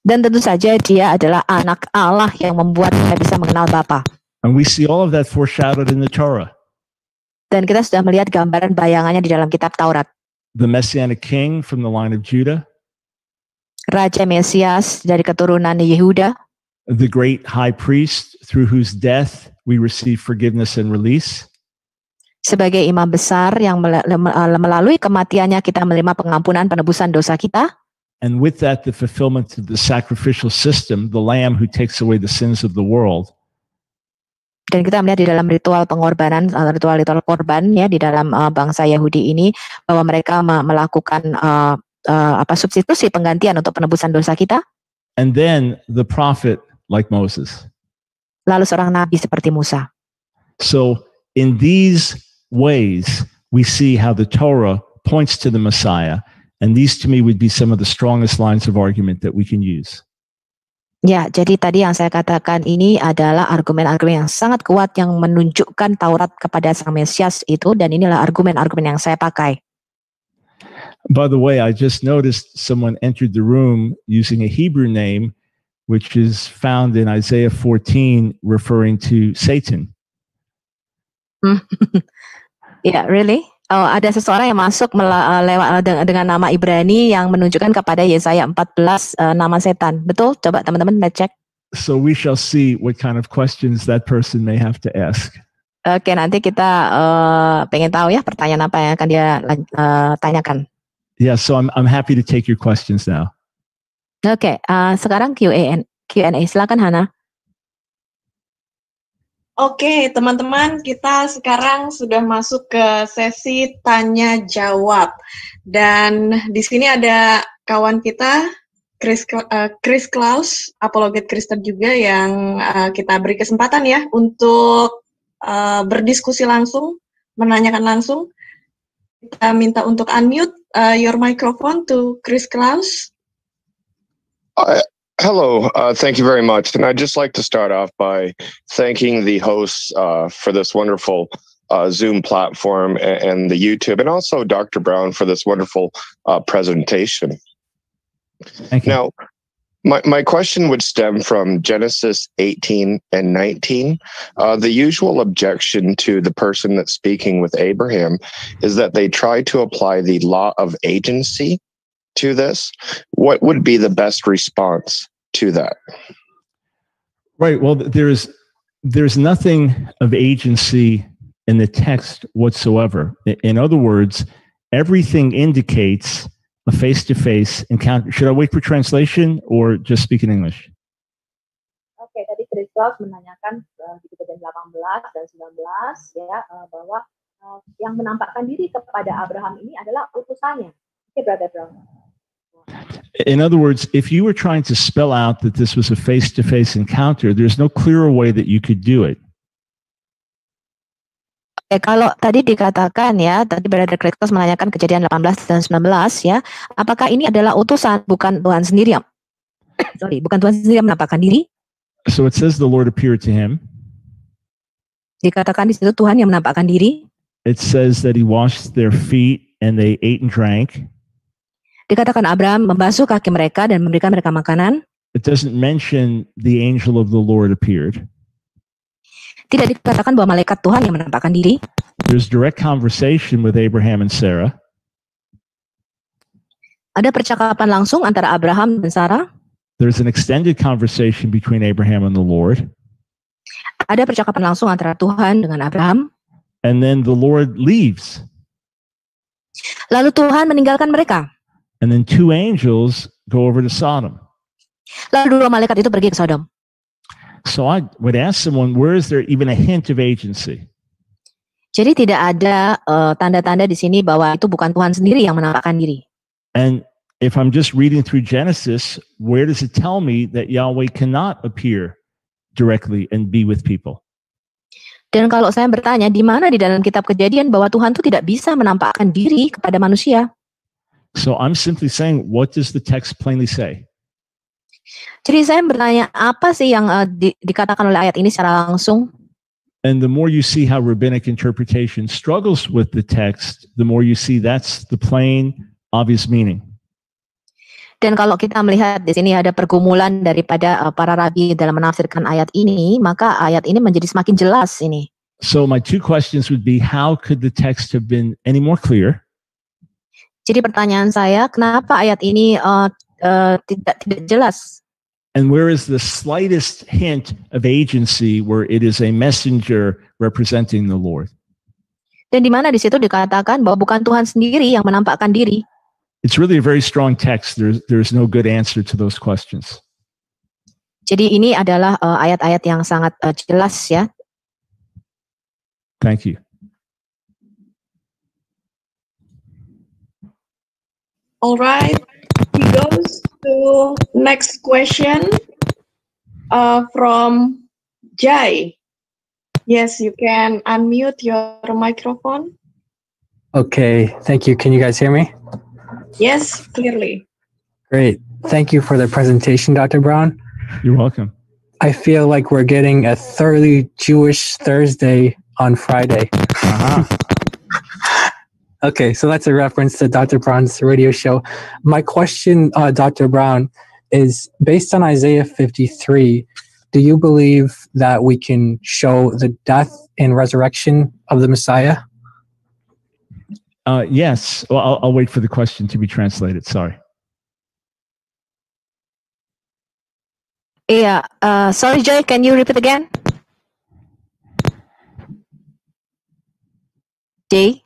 Dan tentu saja dia adalah anak Allah yang membuat kita bisa mengenal Bapa. And we see all of that foreshadowed in the Torah. Dan kita sudah melihat gambaran bayangannya di dalam kitab Taurat. The Messianic king from the line of Judah. Raja Mesias dari keturunan Yehuda. The great high priest through whose death we receive forgiveness and release. Sebagai imam besar yang melalui kematiannya kita menerima pengampunan penebusan dosa kita. And with that, the fulfillment of the sacrificial system, the lamb who takes away the sins of the world. Dan kita melihat di dalam ritual pengorbanan, ritual korban ya di dalam bangsa Yahudi ini bahwa mereka melakukan substitusi penggantian untuk penebusan dosa kita. And then the prophet like Moses. Lalu seorang nabi seperti Musa. So in these ways, we see how the Torah points to the Messiah, and these to me would be some of the strongest lines of argument that we can use. Ya, jadi tadi yang saya katakan ini adalah argumen-argumen yang sangat kuat yang menunjukkan Taurat kepada Sang Mesias itu, dan inilah argumen-argumen yang saya pakai. By the way, I just noticed someone entered the room using a Hebrew name, which is found in Isaiah 14, referring to Satan. Yeah, really? Oh, ada seseorang yang masuk lewat dengan nama Ibrani yang menunjukkan kepada Yesaya 14 nama setan. Betul? Coba teman-teman cek. So we shall see what kind of questions that person may have to ask. Oke, nanti kita pengen tahu ya pertanyaan apa yang akan dia tanyakan. Yeah, so I'm happy to take your questions now. Oke, sekarang Q&A. Silakan Hana. Oke, teman-teman, kita sekarang sudah masuk ke sesi tanya jawab. Dan di sini ada kawan kita, Chris Klaus, apologet Kristen juga, yang kita beri kesempatan ya untuk berdiskusi langsung, menanyakan langsung. Kita minta untuk unmute your microphone to Chris Klaus. Hello, thank you very much. And I'd just like to start off by thanking the hosts for this wonderful Zoom platform and the YouTube, and also Dr. Brown for this wonderful presentation. Thank you. Now, My question would stem from Genesis 18 and 19. The usual objection to the person that's speaking with Abraham is that they try to apply the law of agency to this. What would be the best response to that? Right. Well, there's nothing of agency in the text whatsoever. In other words, everything indicates a face-to-face encounter. Should I wait for translation or just speak in English? Oke, tadi Christoph menanyakan di kejadian 18 dan 19 ya bahwa yang menampakkan diri kepada Abraham ini adalah utusannya. Oke, Brother Brown. In other words, if you were trying to spell out that this was a face-to-face encounter, there's no clearer way that you could do it. Kalau tadi dikatakan ya, tadi Brother Christos menanyakan kejadian 18 dan 19 ya, apakah ini adalah utusan, bukan Tuhan sendiri yang bukan Tuhan sendiri yang menampakkan diri? So it says the Lord appeared to him. Dikatakan di situ Tuhan yang menampakkan diri. It says that he washed their feet and they ate and drank. Dikatakan Abraham membasuh kaki mereka dan memberikan mereka makanan. It doesn't mention the angel of the Lord appeared. Tidak dikatakan bahwa malaikat Tuhan yang menampakkan diri. There's direct conversation with Abraham and Sarah. Ada percakapan langsung antara Abraham dan Sarah. There's an extended conversation between Abraham and the Lord. Ada percakapan langsung antara Tuhan dengan Abraham. And then the Lord leaves. Lalu Tuhan meninggalkan mereka. And then two angels go over to Sodom. Lalu dua malaikat itu pergi ke Sodom. So I would ask someone, where is there even a hint of agency? Jadi tidak ada tanda-tanda di sini bahwa itu bukan Tuhan sendiri yang menampakkan diri. And if I'm just reading through Genesis, where does it tell me that Yahweh cannot appear directly and be with people? Dan kalau saya bertanya, di mana di dalam kitab Kejadian bahwa Tuhan itu tidak bisa menampakkan diri kepada manusia? So I'm simply saying, what does the text plainly say? Jadi saya bertanya, apa sih yang dikatakan oleh ayat ini secara langsung? And the more you see how rabbinic interpretation struggles with the text, the more you see that's the plain, obvious meaning. Dan kalau kita melihat di sini ada pergumulan daripada para rabi dalam menafsirkan ayat ini, maka ayat ini menjadi semakin jelas ini. So my two questions would be, how could the text have been any more clear? Jadi pertanyaan saya, kenapa ayat ini tidak jelas? And where is the slightest hint of agency where it is a messenger representing the Lord? Dan di mana di situ dikatakan bahwa bukan Tuhan sendiri yang menampakkan diri? It's really a very strong text. There's no good answer to those questions. Jadi ini adalah ayat-ayat yang sangat jelas ya. Thank you. All right. He goes to next question from Jai. Yes, you can unmute your microphone. Okay, thank you. Can you guys hear me? Yes, clearly. Great. Thank you for the presentation, Dr. Brown. You're welcome. I feel like we're getting a thoroughly Jewish Thursday on Friday. Uh-huh. Okay, so that's a reference to Dr. Brown's radio show. My question, Dr. Brown, is based on Isaiah 53. Do you believe that we can show the death and resurrection of the Messiah? Yes. Well, I'll wait for the question to be translated. Sorry. Yeah. Sorry, Joy. Can you repeat again? Jay?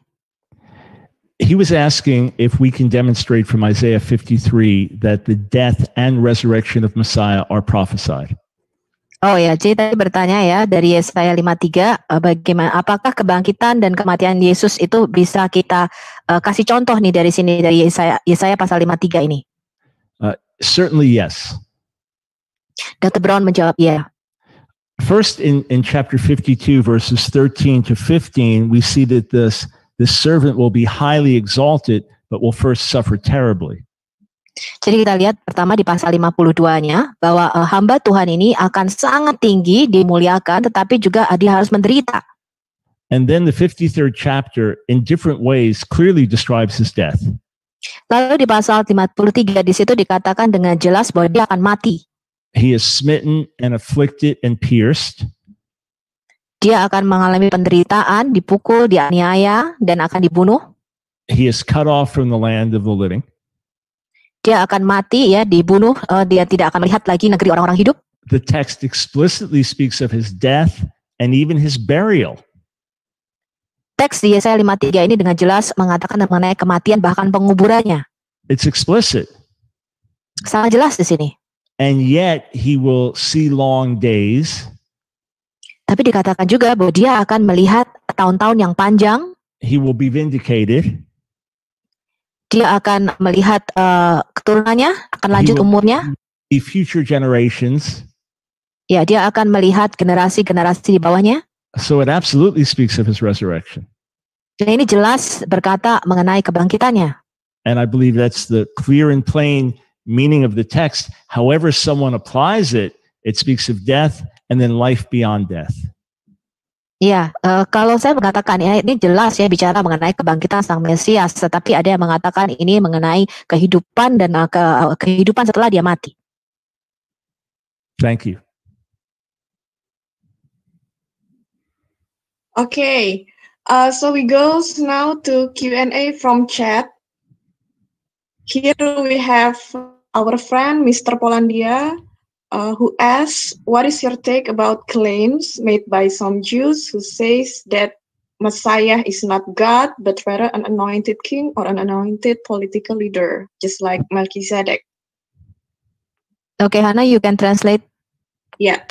He was asking if we can demonstrate from Isaiah 53 that the death and resurrection of Messiah are prophesied. Oh ya, Jay tadi bertanya ya dari Yesaya 53, bagaimana apakah kebangkitan dan kematian Yesus itu bisa kita kasih contoh nih dari sini dari Yesaya pasal 53 ini? Certainly yes. Dr. Brown menjawab ya. First in chapter 52 verses 13 to 15 we see that this servant will be highly exalted but will first suffer terribly. Jadi kita lihat pertama di pasal 52-nya bahwa hamba Tuhan ini akan sangat tinggi dimuliakan tetapi juga dia harus menderita. And then the 53rd chapter in different ways clearly describes his death. Lalu di pasal 53 di situ dikatakan dengan jelas bahwa dia akan mati. He is smitten and afflicted and pierced. Dia akan mengalami penderitaan, dipukul, dianiaya, dan akan dibunuh. He is cut off from the land of the living. Dia akan mati, ya, dibunuh. Dia tidak akan melihat lagi negeri orang-orang hidup. The text explicitly speaks of his death and even his burial. Teks di Yesaya 53 ini dengan jelas mengatakan mengenai kematian bahkan penguburannya. It's explicit. Sangat jelas di sini. And yet he will see long days. Tapi dikatakan juga bahwa dia akan melihat tahun-tahun yang panjang. He will be vindicated. Dia akan melihat keturunannya, akan lanjut umurnya. The future generations. Ya, dia akan melihat generasi-generasi di bawahnya. So it absolutely speaks of his resurrection. Dan ini jelas berkata mengenai kebangkitannya. And I believe that's the clear and plain meaning of the text. However someone applies it, it speaks of death and then life beyond death. Iya, kalau saya mengatakan ya ini jelas ya bicara mengenai kebangkitan Sang Mesias, tetapi ada yang mengatakan ini mengenai kehidupan dan kehidupan setelah dia mati. Thank you. Okay, so we go now to Q&A from chat. Here we have our friend Mr. Polandia, who asks, what is your take about claims made by some Jews who says that Messiah is not God, but rather an anointed king or an anointed political leader, just like Melchizedek? Okay, Hannah, you can translate. Ya,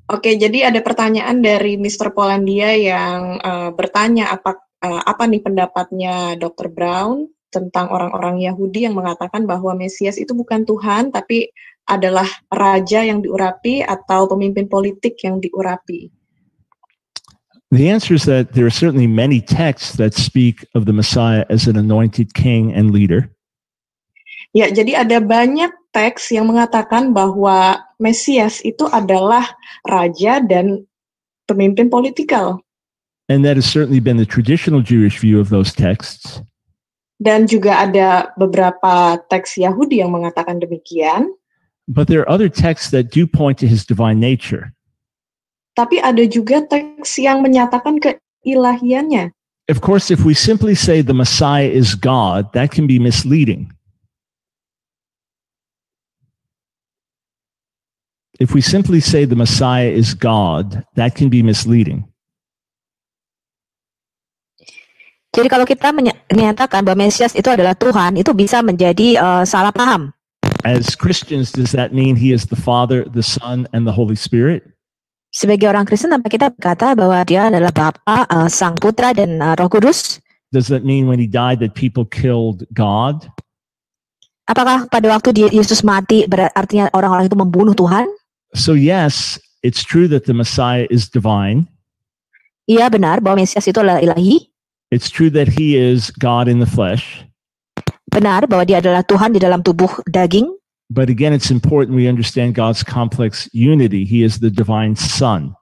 oke. Jadi ada pertanyaan dari Mr. Polandia yang bertanya apa nih pendapatnya Dr. Brown tentang orang-orang Yahudi yang mengatakan bahwa Mesias itu bukan Tuhan, tapi adalah raja yang diurapi atau pemimpin politik yang diurapi. The answer is that there are certainly many texts that speak of the Messiah as an anointed king and leader. Ya, jadi ada banyak teks yang mengatakan bahwa Mesias itu adalah raja dan pemimpin politikal. And that has certainly been the traditional Jewish view of those texts. Dan juga ada beberapa teks Yahudi yang mengatakan demikian. But there are other texts that do point to his divine nature. Tapi ada juga teks yang menyatakan keilahiannya. Of course, if we simply say the Messiah is God, that can be misleading. If we simply say the Messiah is God, that can be misleading. Jadi kalau kita menyatakan bahwa Mesias itu adalah Tuhan, itu bisa menjadi salah paham. As Christians, does that mean he is the Father, the Son, and the Holy Spirit? Sebagai orang Kristen, apa kita berkata bahwa dia adalah Bapa, Sang Putra, dan Roh Kudus? Does that mean when he died that people killed God? Apakah pada waktu Yesus mati artinya orang-orang itu membunuh Tuhan? So yes, it's true that the Messiah is divine. Iya, benar bahwa Mesias itu adalah ilahi. It's true that he is God in the flesh. Benar bahwa dia adalah Tuhan di dalam tubuh daging. But again, it's important we understand God's complex unity. He is the divine Son.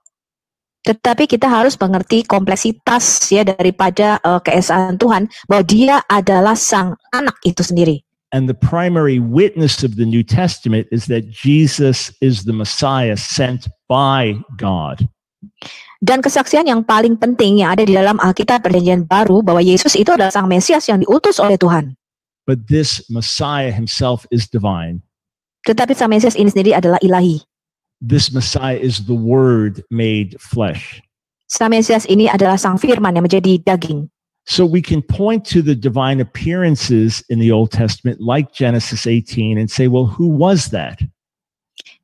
Tetapi kita harus mengerti kompleksitas ya daripada keesaan Tuhan, bahwa dia adalah Sang Anak itu sendiri. And the primary witness of the New Testament is that Jesus is the Messiah sent by God. Dan kesaksian yang paling penting yang ada di dalam Alkitab Perjanjian Baru bahwa Yesus itu adalah Sang Mesias yang diutus oleh Tuhan. But this Messiah himself is divine. Tetapi Sang Mesias ini sendiri adalah ilahi. This Messiah is the Word made flesh. Sang Mesias ini adalah Sang Firman yang menjadi daging. So we can point to the divine appearances in the Old Testament like Genesis 18 and say, well, who was that?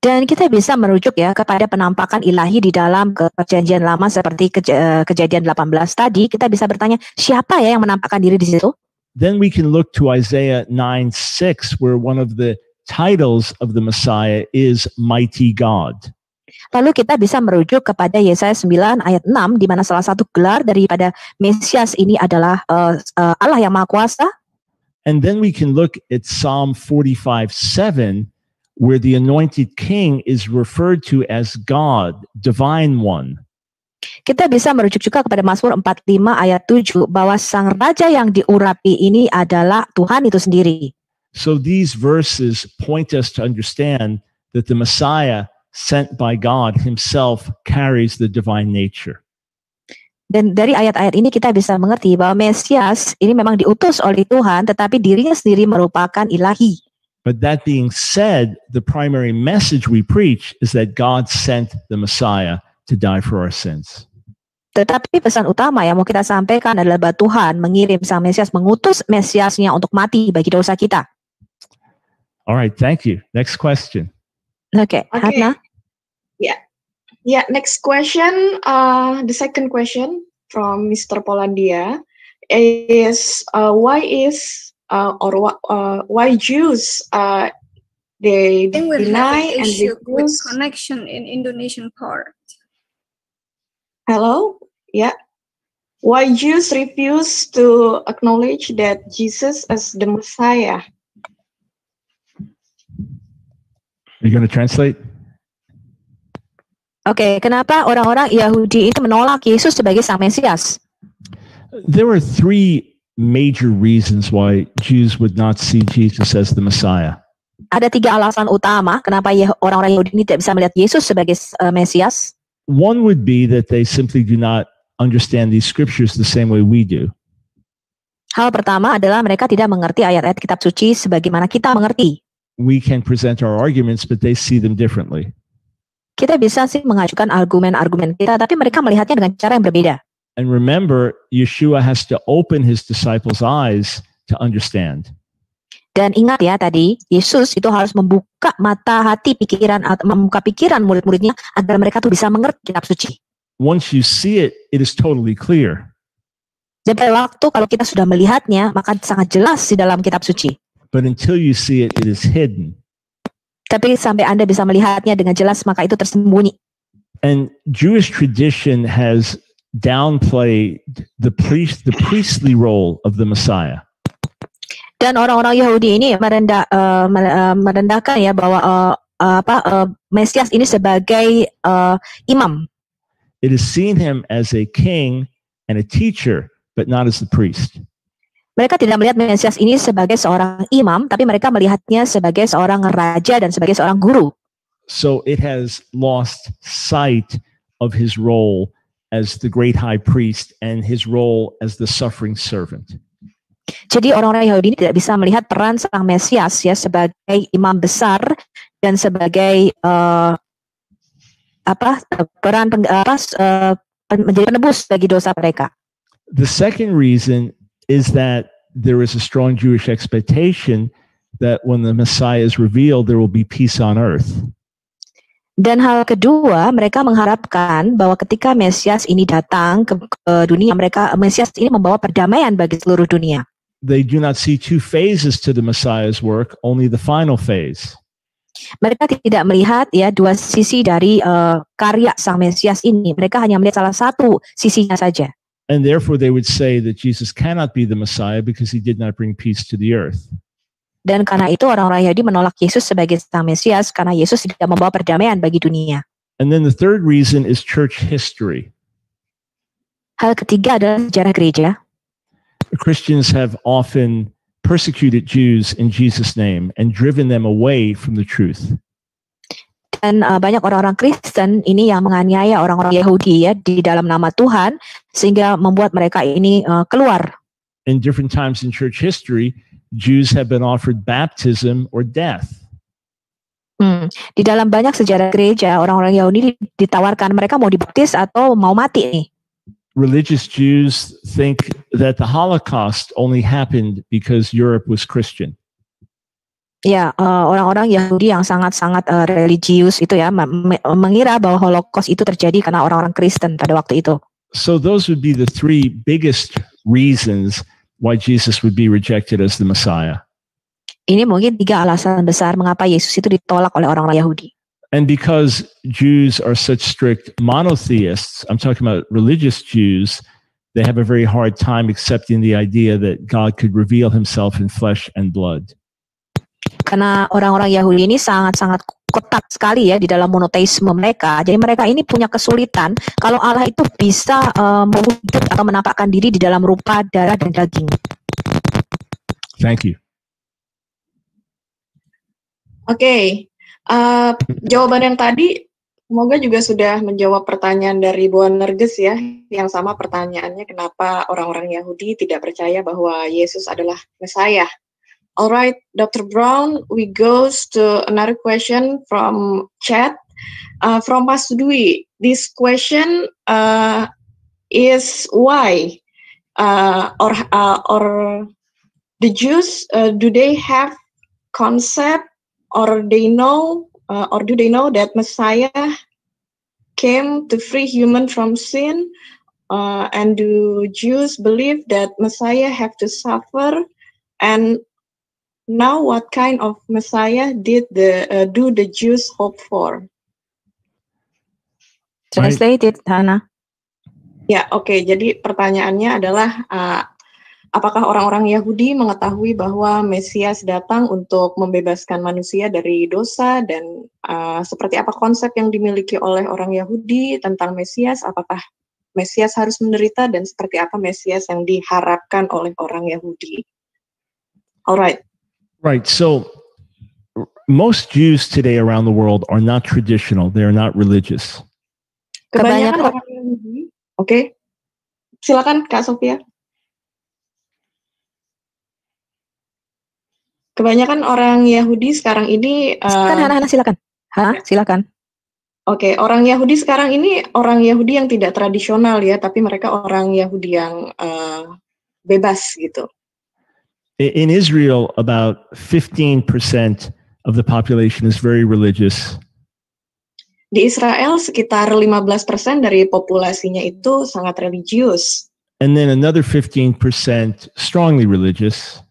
Dan kita bisa merujuk ya kepada penampakan ilahi di dalam Perjanjian Lama seperti Kejadian 18 tadi. Kita bisa bertanya, siapa ya yang menampakkan diri di situ? Then we can look to Isaiah 9:6, where one of the titles of the Messiah is Mighty God. Lalu kita bisa merujuk kepada Yesaya 9 ayat 6, di mana salah satu gelar daripada Mesias ini adalah Allah yang Maha Kuasa. And then we can look at Psalm 45:7, where the anointed king is referred to as God, divine one. Kita bisa merujuk juga kepada Mazmur 45 ayat 7 bahwa sang raja yang diurapi ini adalah Tuhan itu sendiri. So these verses point us to understand that the Messiah sent by God himself carries the divine nature. Dan dari ayat-ayat ini kita bisa mengerti bahwa Mesias ini memang diutus oleh Tuhan, tetapi dirinya sendiri merupakan ilahi. But that being said, the primary message we preach is that God sent the Messiah to die for our sins. Tetapi pesan utama yang mau kita sampaikan adalah bahwa Tuhan mengirim sang Mesias, mengutus Mesiasnya untuk mati bagi dosa kita. All right, thank you. Next question. Oke, Hana. Yeah, next question, the second question from Mr. Polandia is why Jews they I think we're deny having and issue with refuse. connection in Indonesian part. Hello? Yeah. Why Jews refuse to acknowledge that Jesus as the Messiah? Are you going to translate? Oke, kenapa orang-orang Yahudi itu menolak Yesus sebagai sang Mesias? There were three major reasons why Jews would not see Jesus as the Messiah. Ada 3 alasan utama kenapa orang-orang Yahudi ini tidak bisa melihat Yesus sebagai Mesias. One would be that they simply do not understand these scriptures the same way we do. Hal pertama adalah mereka tidak mengerti ayat-ayat kitab suci sebagaimana kita mengerti. We can present our arguments, but they see them differently. Kita bisa sih mengajukan argumen-argumen kita, tapi mereka melihatnya dengan cara yang berbeda. And remember, Yeshua has to open his disciples' eyes to understand. Dan ingat ya tadi, Yesus itu harus membuka mata hati pikiran atau membuka pikiran murid-muridnya agar mereka tuh bisa mengerti kitab suci. Once you see it, it is totally clear. Dan pada waktu kalau kita sudah melihatnya, maka sangat jelas di dalam kitab suci. But until you see it, it is hidden. Tapi sampai Anda bisa melihatnya dengan jelas, maka itu tersembunyi. And Jewish tradition has downplayed the priestly role of the Messiah. Dan orang-orang Yahudi ini merendahkan ya bahwa Mesias ini sebagai imam. It has seen him as a king and a teacher, but not as the priest. Mereka tidak melihat Mesias ini sebagai seorang imam, tapi mereka melihatnya sebagai seorang raja dan sebagai seorang guru. So it has lost sight of his role as the great high priest and his role as the suffering servant. Jadi orang-orang Yahudi ini tidak bisa melihat peran sang Mesias ya sebagai imam besar dan sebagai menjadi penebus bagi dosa mereka. The second reason is that there is a strong Jewish expectation that when the Messiah is revealed, there will be peace on earth. Dan hal kedua, mereka mengharapkan bahwa ketika Mesias ini datang ke dunia, Mesias ini membawa perdamaian bagi seluruh dunia. They do not see two phases to the Messiah's work, only the final phase. Mereka tidak melihat ya 2 sisi dari karya sang Mesias ini. Mereka hanya melihat salah satu sisinya saja. And therefore they would say that Jesus cannot be the Messiah because he did not bring peace to the earth. Dan karena itu orang-orang Yahudi menolak Yesus sebagai sang Mesias karena Yesus tidak membawa perdamaian bagi dunia. And then the third reason is church history. Hal ketiga adalah sejarah gereja. Christians have often persecuted Jews in Jesus' name and driven them away from the truth. Dan banyak orang-orang Kristen ini yang menganiaya orang-orang Yahudi ya di dalam nama Tuhan sehingga membuat mereka ini keluar. In different times in church history, Jews have been offered baptism or death. Di dalam banyak sejarah gereja, orang-orang Yahudi ditawarkan mereka mau dibaptis atau mau mati nih. Religious Jews think that the Holocaust only happened because Europe was Christian. Ya, orang-orang Yahudi yang sangat-sangat religius itu ya mengira bahwa Holocaust itu terjadi karena orang-orang Kristen pada waktu itu. So those would be the 3 biggest reasons why Jesus would be rejected as the Messiah. Ini mungkin 3 alasan besar mengapa Yesus itu ditolak oleh orang-orang Yahudi. And because Jews are such strict monotheists, I'm talking about religious Jews, they have a very hard time accepting the idea that God could reveal himself in flesh and blood. Karena orang-orang Yahudi ini sangat-sangat kotak sekali ya di dalam monoteisme mereka. Jadi mereka ini punya kesulitan kalau Allah itu bisa mewujud atau menampakkan diri di dalam rupa darah dan daging. Thank you. Oke, jawaban yang tadi semoga juga sudah menjawab pertanyaan dari Bu Nerges ya, yang sama pertanyaannya kenapa orang-orang Yahudi tidak percaya bahwa Yesus adalah Mesias. Alright, Dr. Brown, we goes to another question from chat, from Mas Dwi. This question is why or the Jews do they have concept or they know or do they know that Messiah came to free human from sin, and do Jews believe that Messiah have to suffer, and now what kind of Messiah do the Jews hope for? Translated, Hana. Ya, oke. Jadi pertanyaannya adalah apakah orang-orang Yahudi mengetahui bahwa Mesias datang untuk membebaskan manusia dari dosa, dan seperti apa konsep yang dimiliki oleh orang Yahudi tentang Mesias? Apakah Mesias harus menderita, dan seperti apa Mesias yang diharapkan oleh orang Yahudi? Alright. Right. So most Jews today around the world are not traditional. They are not religious. Kebanyakan orang Yahudi. Oke. Silakan Kak Sofia. Kebanyakan orang Yahudi sekarang ini silakan. Silakan. Oke, orang Yahudi sekarang ini orang Yahudi yang tidak tradisional ya, tapi mereka orang Yahudi yang bebas gitu. In Israel, about 15% of the population is very religious. Di Israel sekitar 15% dari populasinya itu sangat religius. And then another 15% strongly religious.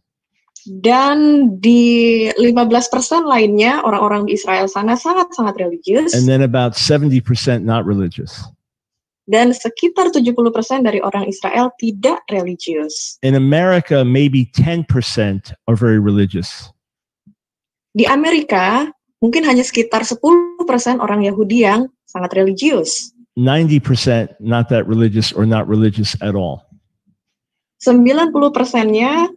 Dan di 15% lainnya orang-orang di Israel sana sangat-sangat religius. And then about 70% not religious. Dan sekitar 70% dari orang Israel tidak religius. In America, maybe 10% are very religious. Di Amerika, mungkin hanya sekitar 10% orang Yahudi yang sangat religius. 90% not that religious or not religious at all. 90%-nya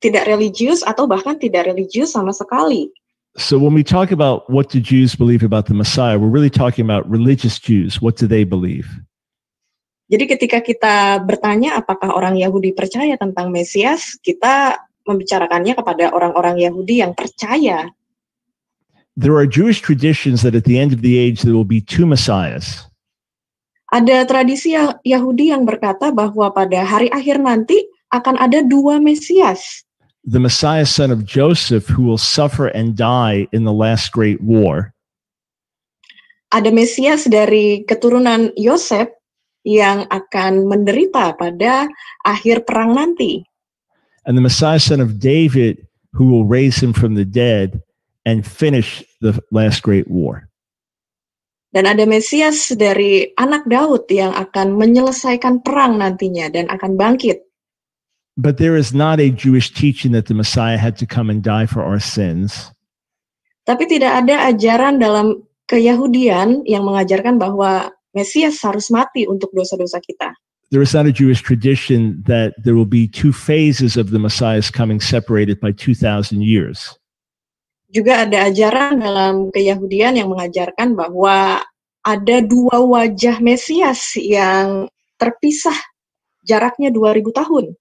tidak religius atau bahkan tidak religius sama sekali. So when we talk about what do Jews believe about the Messiah, we're really talking about religious Jews. What do they believe? Jadi ketika kita bertanya apakah orang Yahudi percaya tentang Mesias, kita membicarakannya kepada orang-orang Yahudi yang percaya. There are Jewish traditions that at the end of the age there will be two Messiahs. Ada tradisi Yahudi yang berkata bahwa pada hari akhir nanti akan ada dua Mesias. The Messiah, son of Joseph, who will suffer and die in the last great war. Ada Mesias dari keturunan Yosef yang akan menderita pada akhir perang nanti. And the Messiah, son of David, who will raise him from the dead and finish the last great war. Dan ada Mesias dari anak Daud yang akan menyelesaikan perang nantinya dan akan bangkit. But there is not a Jewish teaching that the Messiah had to come and die for our sins. Tapi tidak ada ajaran dalam keyahudian yang mengajarkan bahwa Mesias harus mati untuk dosa-dosa kita. There is not a Jewish tradition that there will be two phases of the Messiah's coming separated by 2,000 years. Juga ada ajaran dalam keyahudian yang mengajarkan bahwa ada dua wajah Mesias yang terpisah jaraknya 2000 tahun.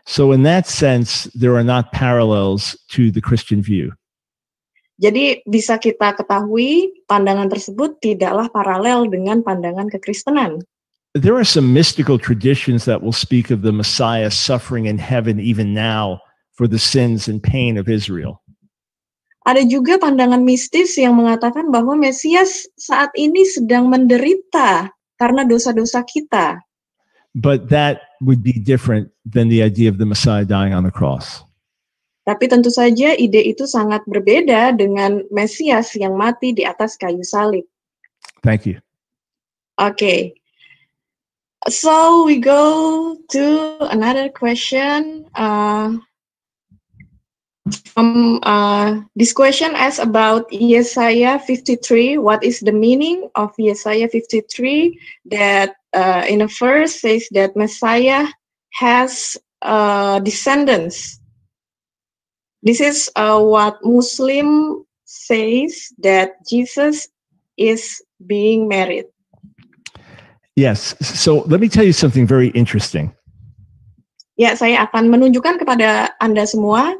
So in that sense, there are not parallels to the Christian view. Jadi bisa kita ketahui pandangan tersebut tidaklah paralel dengan pandangan kekristenan. There are some mystical traditions that will speak of the Messiah suffering in heaven even now for the sins and pain of Israel. Ada juga pandangan mistis yang mengatakan bahwa Mesias saat ini sedang menderita karena dosa-dosa kita. But that would be different than the idea of the Messiah dying on the cross. Tapi tentu saja ide itu sangat berbeda dengan Mesias yang mati di atas kayu salib. Thank you. Okay. So we go to another question. This question asks about Yesaya 53. What is the meaning of Yesaya 53? That in a verse says that Messiah has descendants. This is what Muslim says, that Jesus is being married. Yes. So let me tell you something very interesting. Ya, saya akan menunjukkan kepada Anda semua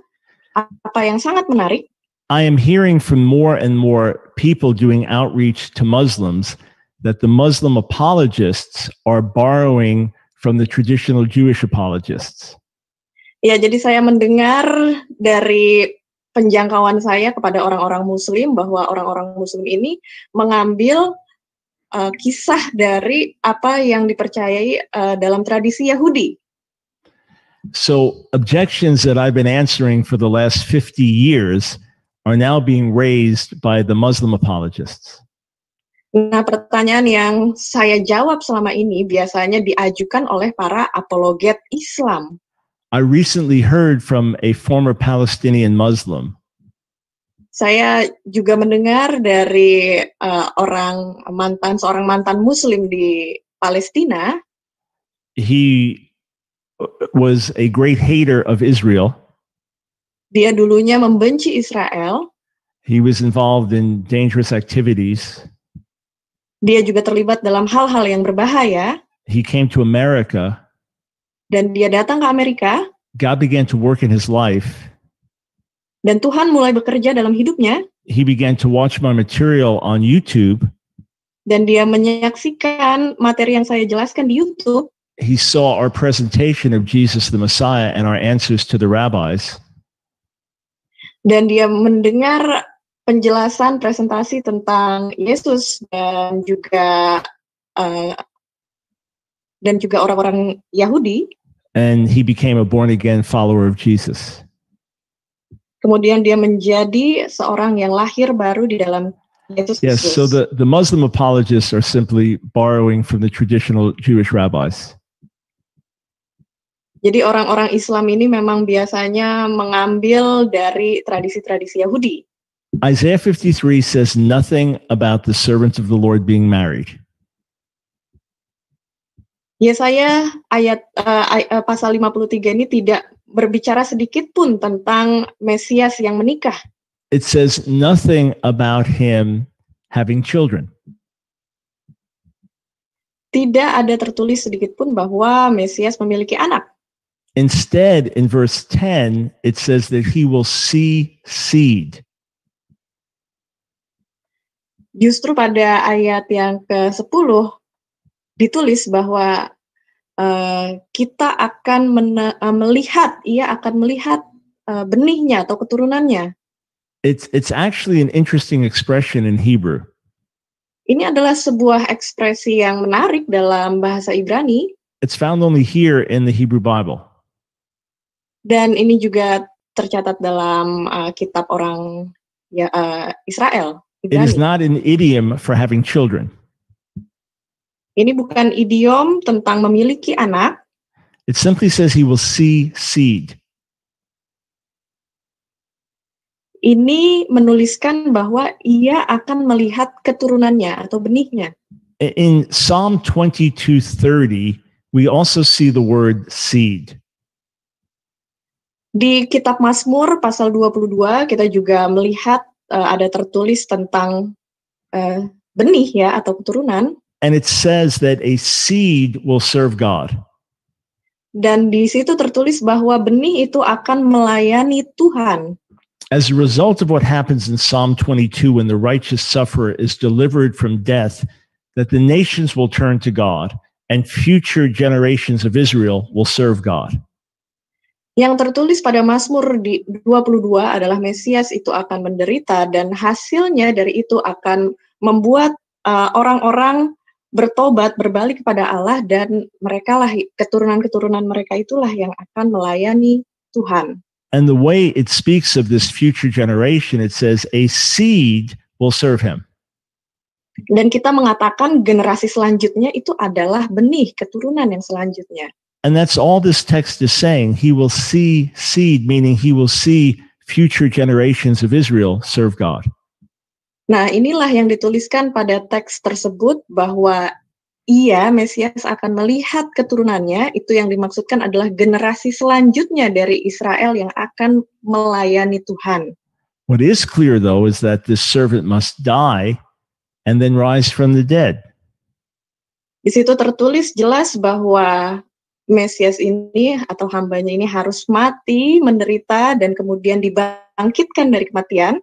apa yang sangat menarik. I am hearing from more and more people doing outreach to Muslims that the Muslim apologists are borrowing from the traditional Jewish apologists. Ya, jadi saya mendengar dari penjangkauan saya kepada orang-orang Muslim bahwa orang-orang Muslim ini mengambil kisah dari apa yang dipercayai dalam tradisi Yahudi. So objections that I've been answering for the last 50 years are now being raised by the Muslim apologists. Nah, pertanyaan yang saya jawab selama ini biasanya diajukan oleh para apologet Islam. I recently heard from a former Palestinian Muslim. Saya juga mendengar dari seorang mantan Muslim di Palestina. He was a great hater of Israel. Dia dulunya membenci Israel. He was involved in dangerous activities. Dia juga terlibat dalam hal-hal yang berbahaya. He came to America. Dan dia datang ke Amerika. God began to work in his life. Dan Tuhan mulai bekerja dalam hidupnya. He began to watch my material on YouTube. Dan dia menyaksikan materi yang saya jelaskan di YouTube. He saw our presentation of Jesus the Messiah and our answers to the rabbis. Dan dia mendengar penjelasan presentasi tentang Yesus dan juga orang-orang Yahudi. And he became a born-again follower of Jesus. Kemudian dia menjadi seorang yang lahir baru di dalam Yesus Kristus. Yes, so the Muslim apologists are simply borrowing from the traditional Jewish rabbis. Jadi orang-orang Islam ini memang biasanya mengambil dari tradisi-tradisi Yahudi. Isaiah 53 says nothing about the servants of the Lord being married. Yesaya pasal 53 ini tidak berbicara sedikit pun tentang Mesias yang menikah. It says nothing about him having children. Tidak ada tertulis sedikit pun bahwa Mesias memiliki anak. Instead, in verse 10, it says that he will see seed. Justru pada ayat yang ke-10 ditulis bahwa kita akan ia akan melihat benihnya atau keturunannya. It's actually an interesting expression in Hebrew. Ini adalah sebuah ekspresi yang menarik dalam bahasa Ibrani. It's found only here in the Hebrew Bible. Dan ini juga tercatat dalam kitab orang Israel. It is not an idiom for having children. Ini bukan idiom tentang memiliki anak. It simply says he will see seed. Ini menuliskan bahwa ia akan melihat keturunannya atau benihnya. In Psalm 22:30, we also see the word seed. Di kitab Mazmur pasal 22 kita juga melihat ada tertulis tentang benih ya atau keturunan. And it says that a seed will serve God. Dan di situ tertulis bahwa benih itu akan melayani Tuhan. As a result of what happens in Psalm 22 when the righteous sufferer is delivered from death, that the nations will turn to God and future generations of Israel will serve God. Yang tertulis pada Mazmur di 22 adalah Mesias itu akan menderita dan hasilnya dari itu akan membuat orang-orang bertobat, berbalik kepada Allah, dan merekalah keturunan-keturunan mereka itulah yang akan melayani Tuhan. And the way it speaks of this future generation, it says a seed will serve him. Dan kita mengatakan generasi selanjutnya itu adalah benih, keturunan yang selanjutnya. And that's all this text is saying. He will see seed, meaning he will see future generations of Israel serve God. Nah, inilah yang dituliskan pada teks tersebut bahwa Mesias akan melihat keturunannya. Itu yang dimaksudkan adalah generasi selanjutnya dari Israel yang akan melayani Tuhan. What is clear, though, is that this servant must die and then rise from the dead. Di situ tertulis jelas bahwa Mesias ini atau hambanya ini harus mati, menderita, dan kemudian dibangkitkan dari kematian.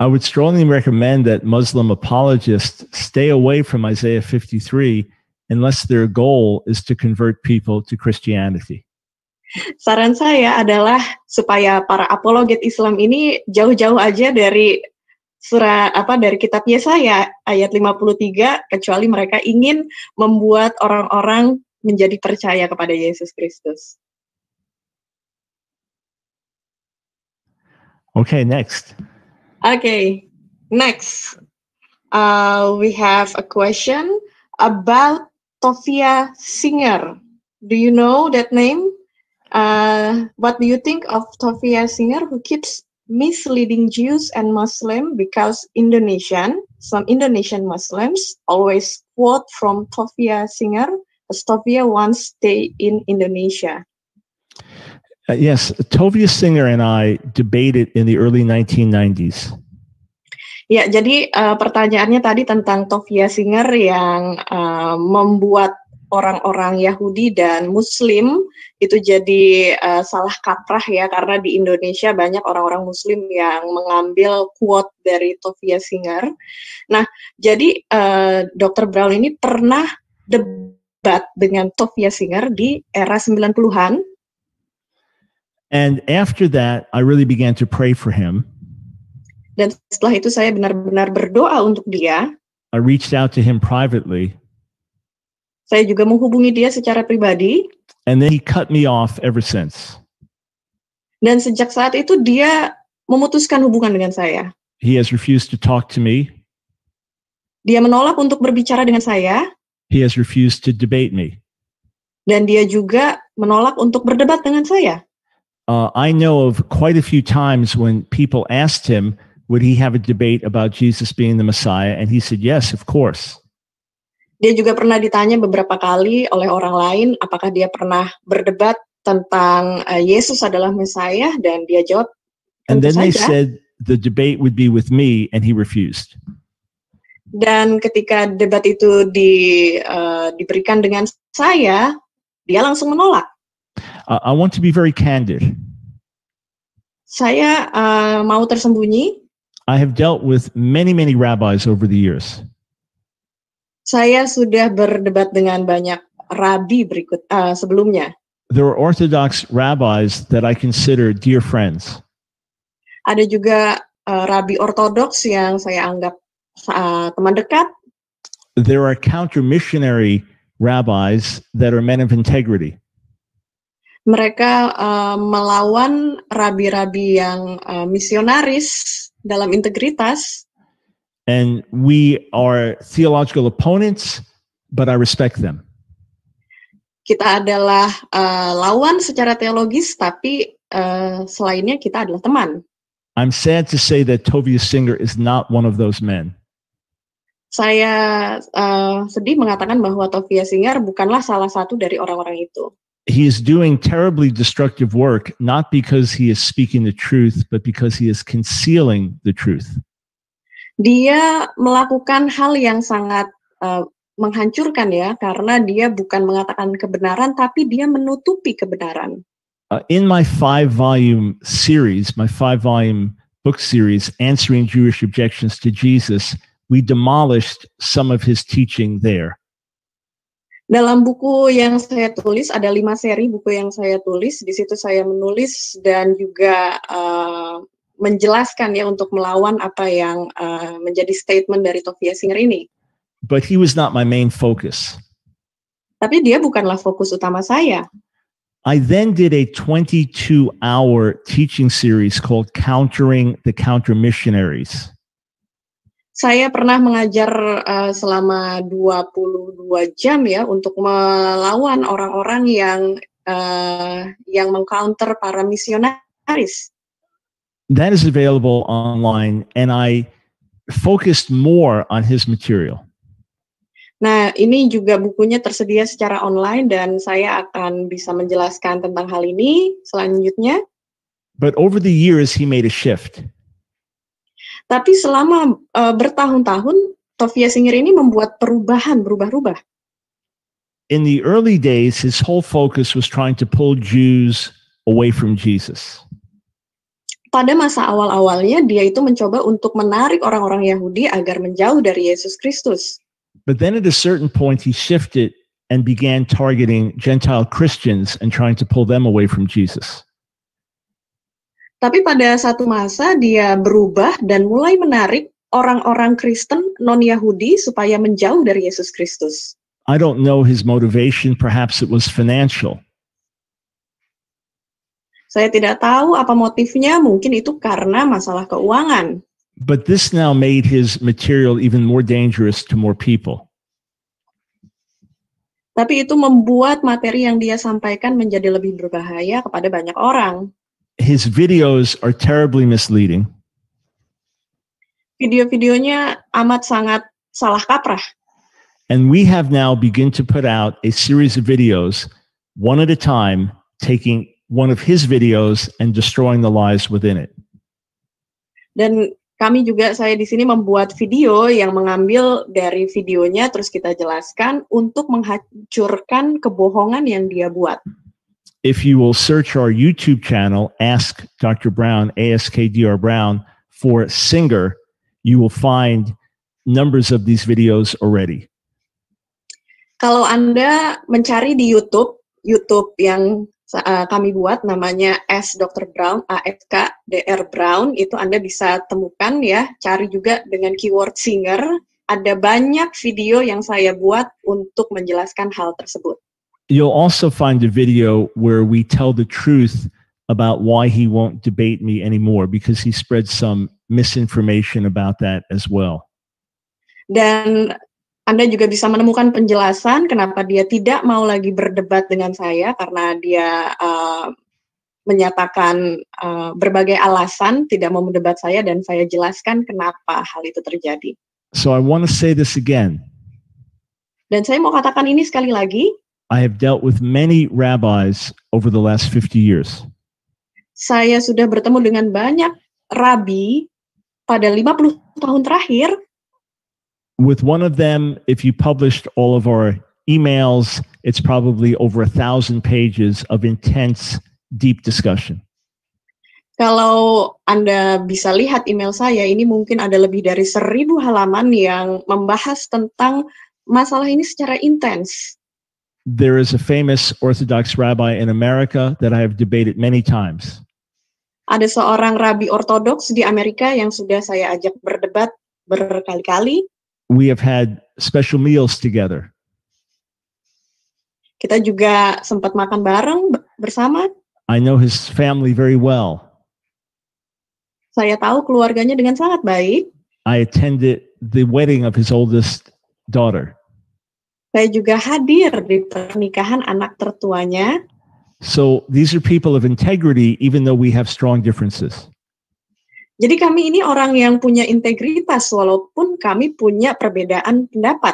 I would strongly recommend that Muslim apologists stay away from Isaiah 53 unless their goal is to convert people to Christianity. Saran saya adalah supaya para apologet Islam ini jauh-jauh aja dari dari kitab Yesaya ayat 53, kecuali mereka ingin membuat orang-orang menjadi percaya kepada Yesus Kristus. Okay, next. Okay, next. We have a question about Tovia Singer. Do you know that name? What do you think of Tovia Singer, who keeps misleading Jews and Muslims because some Indonesian Muslims always quote from Tovia Singer, as Tovia once stayed in Indonesia? Yes, Tovia Singer and I debated in the early 1990s. Ya, jadi pertanyaannya tadi tentang Tovia Singer yang membuat orang-orang Yahudi dan Muslim itu jadi salah kaprah ya, karena di Indonesia banyak orang-orang Muslim yang mengambil quote dari Tovia Singer. Nah, jadi Dr. Brown ini pernah debat dengan Tovia Singer di era 90-an. And after that, I really began to pray for him. Dan setelah itu saya benar-benar berdoa untuk dia. I reached out to him privately. Saya juga menghubungi dia secara pribadi. And then he cut me off ever since. Dan sejak saat itu dia memutuskan hubungan dengan saya. He has refused to talk to me. Dia menolak untuk berbicara dengan saya. He has refused to debate me. Dan dia juga menolak untuk berdebat dengan saya. I know of quite a few times when people asked him, would he have a debate about Jesus being the Messiah? And he said, yes, of course. Dia juga pernah ditanya beberapa kali oleh orang lain, apakah dia pernah berdebat tentang Yesus adalah Mesias, dan dia jawab, and then saja. They said the debate would be with me, and he refused. Dan ketika debat itu diberikan dengan saya, dia langsung menolak. I want to be very candid. Saya mau tersembunyi. I have dealt with many rabbis over the years. Saya sudah berdebat dengan banyak rabi sebelumnya. There are Orthodox rabbis that I consider dear friends. Ada juga rabi ortodoks yang saya anggap teman dekat. There are counter-missionary rabbis that are men of integrity. Mereka melawan rabi-rabi yang misionaris dalam integritas. And we are theological opponents, but I respect them. Kita adalah lawan secara teologis, tapi selainnya kita adalah teman. I'm sad to say that Tovia Singer is not one of those men. Saya sedih mengatakan bahwa Tovia Singer bukanlah salah satu dari orang-orang itu. He is doing terribly destructive work, not because he is speaking the truth, but because he is concealing the truth. Dia melakukan hal yang sangat menghancurkan ya, karena dia bukan mengatakan kebenaran, tapi dia menutupi kebenaran. In my 5-volume series, my 5-volume book series, Answering Jewish Objections to Jesus, we demolished some of his teaching there. Dalam buku yang saya tulis, ada 5 seri buku yang saya tulis. Di situ saya menulis dan juga menjelaskan ya untuk melawan apa yang menjadi statement dari Tovia Singer ini. But he was not my main focus. Tapi dia bukanlah fokus utama saya. I then did a 22-hour teaching series called Countering the Counter-Missionaries. Saya pernah mengajar selama 22 jam ya untuk melawan orang-orang yang mengcounter para misionaris. That is available online, and I focused more on his material. Nah, ini juga bukunya tersedia secara online dan saya akan bisa menjelaskan tentang hal ini selanjutnya. But over the years, he made a shift. Tapi selama bertahun-tahun, Tovia Singer ini membuat perubahan, berubah-ubah. In the early days, his whole focus was trying to pull Jews away from Jesus. Pada masa awal-awalnya, dia itu mencoba untuk menarik orang-orang Yahudi agar menjauh dari Yesus Kristus. But then at a certain point, he shifted and began targeting Gentile Christians and trying to pull them away from Jesus. Tapi pada satu masa dia berubah dan mulai menarik orang-orang Kristen non-Yahudi supaya menjauh dari Yesus Kristus. I don't know his motivation. Perhaps it was financial. Saya tidak tahu apa motifnya, mungkin itu karena masalah keuangan. But this now made his material even more dangerous to more people. Tapi itu membuat materi yang dia sampaikan menjadi lebih berbahaya kepada banyak orang. His videos are terribly misleading. Video-videonya amat sangat salah kaprah. And we have now begun to put out a series of videos, one at a time, taking one of his videos and destroying the lies within it. Dan kami juga, saya di sini membuat video yang mengambil dari videonya, terus kita jelaskan untuk menghancurkan kebohongan yang dia buat. If you will search our YouTube channel, Ask Dr. Brown, ASKDR Brown, for Singer, you will find numbers of these videos already. Kalau Anda mencari di YouTube yang kami buat namanya Ask Dr. Brown, ASKDR Brown, itu Anda bisa temukan ya, cari juga dengan keyword Singer. Ada banyak video yang saya buat untuk menjelaskan hal tersebut. You'll also find a video where we tell the truth about why he won't debate me anymore, because he spread some misinformation about that as well. Dan Anda juga bisa menemukan penjelasan kenapa dia tidak mau lagi berdebat dengan saya, karena dia menyatakan berbagai alasan tidak mau mendebat saya, dan saya jelaskan kenapa hal itu terjadi. So I want to say this again. Dan saya mau katakan ini sekali lagi. I have dealt with many rabbis over the last 50 years. Saya sudah bertemu dengan banyak rabi pada 50 tahun terakhir. With one of them, if you published all of our emails, it's probably over 1,000 pages of intense, deep discussion. Kalau Anda bisa lihat email saya, ini mungkin ada lebih dari 1.000 halaman yang membahas tentang masalah ini secara intens. There is a famous Orthodox rabbi in America that I have debated many times. Ada seorang rabi ortodoks di Amerika yang sudah saya ajak berdebat berkali-kali. We have had special meals together. Kita juga sempat makan bareng bersama. I know his family very well. Saya tahu keluarganya dengan sangat baik. I attended the wedding of his oldest daughter. Saya juga hadir di pernikahan anak tertuanya. So these are people of integrity, even though we have strong differences. Jadi kami ini orang yang punya integritas, walaupun kami punya perbedaan pendapat.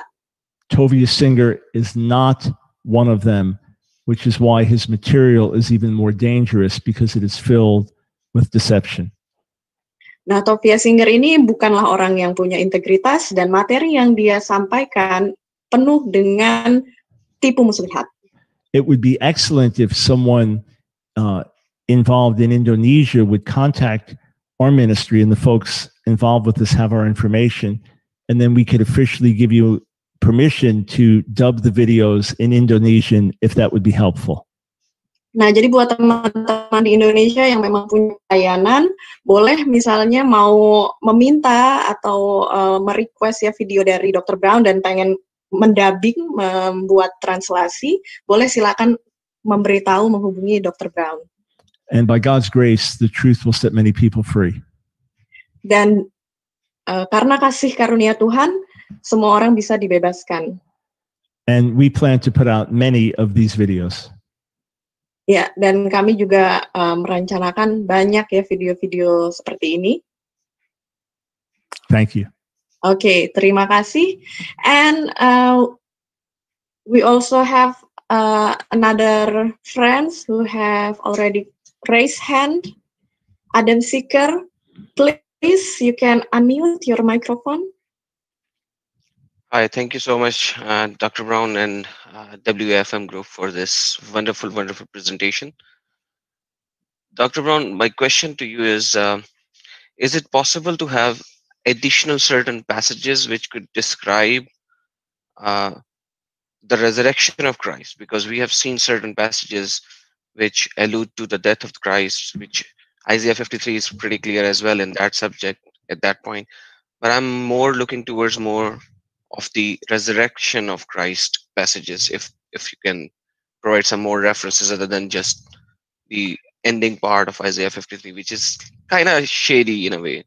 Tovia Singer is not one of them, which is why his material is even more dangerous, because it is filled with deception. Nah, Tovia Singer ini bukanlah orang yang punya integritas, dan materi yang dia sampaikan penuh dengan tipu muslihat. It would be excellent if someone involved in Indonesia would contact our ministry, and the folks involved with this have our information, and then we could officially give you permission to dub the videos in Indonesian, if that would be helpful. Nah, jadi buat teman-teman di Indonesia yang memang punya layanan, boleh misalnya mau meminta atau merequest ya video dari Dr. Brown dan pengen mendubbing, membuat translasi, boleh silakan memberitahu, menghubungi Dr. Brown. And by God's grace, the truth will set many people free. Dan karena kasih karunia Tuhan, semua orang bisa dibebaskan. And we plan to put out many of these videos. Ya, dan kami juga merencanakan banyak ya video-video seperti ini. Thank you. Oke, terima kasih. And we also have another friends who have already raised hand. Adam Seeker, please, you can unmute your microphone. Hi, thank you so much, Dr. Brown and WFM Group for this wonderful, wonderful presentation. Dr. Brown, my question to you is it possible to have additional certain passages which could describe the resurrection of Christ? Because we have seen certain passages which allude to the death of Christ, which Isaiah 53 is pretty clear as well in that subject at that point. But I'm more looking towards more of the resurrection of Christ passages, if you can provide some more references other than just the ending part of Isaiah 53, which is kind of shady in a way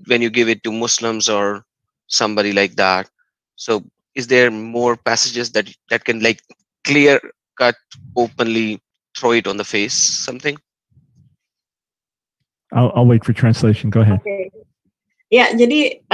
when you give it to Muslims or somebody like that. So is there more passages that can like clear cut openly throw it on the face something? I'll wait for translation. Go ahead. Okay. Ya, jadi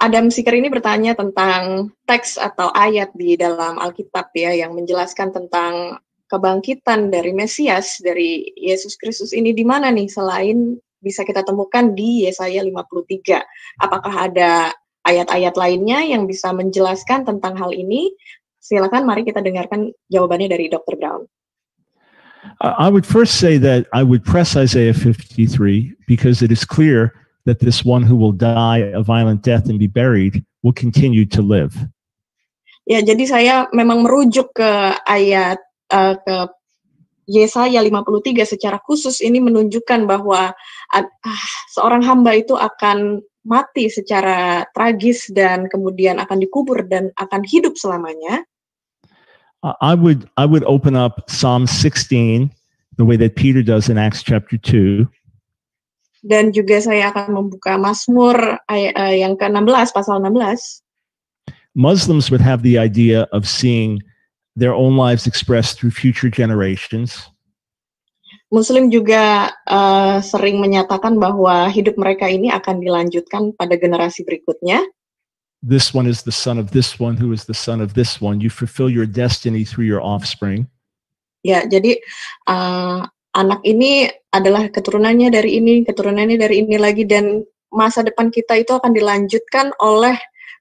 Adam Seeker ini bertanya tentang teks atau ayat di dalam Alkitab ya yang menjelaskan tentang kebangkitan dari Mesias, dari Yesus Kristus ini di mana nih selain bisa kita temukan di Yesaya 53. Apakah ada ayat-ayat lainnya yang bisa menjelaskan tentang hal ini? Silakan mari kita dengarkan jawabannya dari Dr. Brown. I would first say that I would press Isaiah 53 because it is clear that this one who will die a violent death and be buried will continue to live. Ya, jadi saya memang merujuk ke ayat ke Yesaya 53 secara khusus ini menunjukkan bahwa seorang hamba itu akan mati secara tragis dan kemudian akan dikubur dan akan hidup selamanya. I would open up Psalm 16 the way that Peter does in Acts chapter 2. Dan juga saya akan membuka Mazmur yang ke-16, pasal 16. Muslims would have the idea of seeing their own lives expressed through future generations. Muslim juga sering menyatakan bahwa hidup mereka ini akan dilanjutkan pada generasi berikutnya. This one is the son of this one, who is the son of this one. You fulfill your destiny through your offspring. Ya, jadi anak ini adalah keturunannya dari ini lagi, dan masa depan kita itu akan dilanjutkan oleh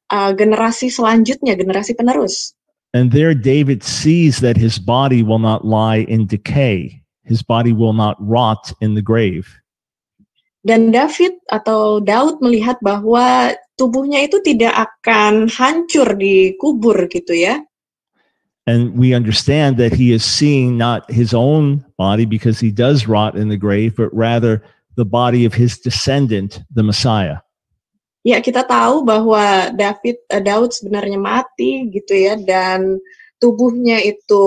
generasi selanjutnya, generasi penerus. And there David sees that his body will not lie in decay. His body will not rot in the grave. Dan Daud melihat bahwa tubuhnya itu tidak akan hancur di kubur gitu ya. And we understand that he is seeing not his own body because he does rot in the grave, but rather the body of his descendant, the Messiah. Ya, kita tahu bahwa Daud sebenarnya mati gitu ya, dan tubuhnya itu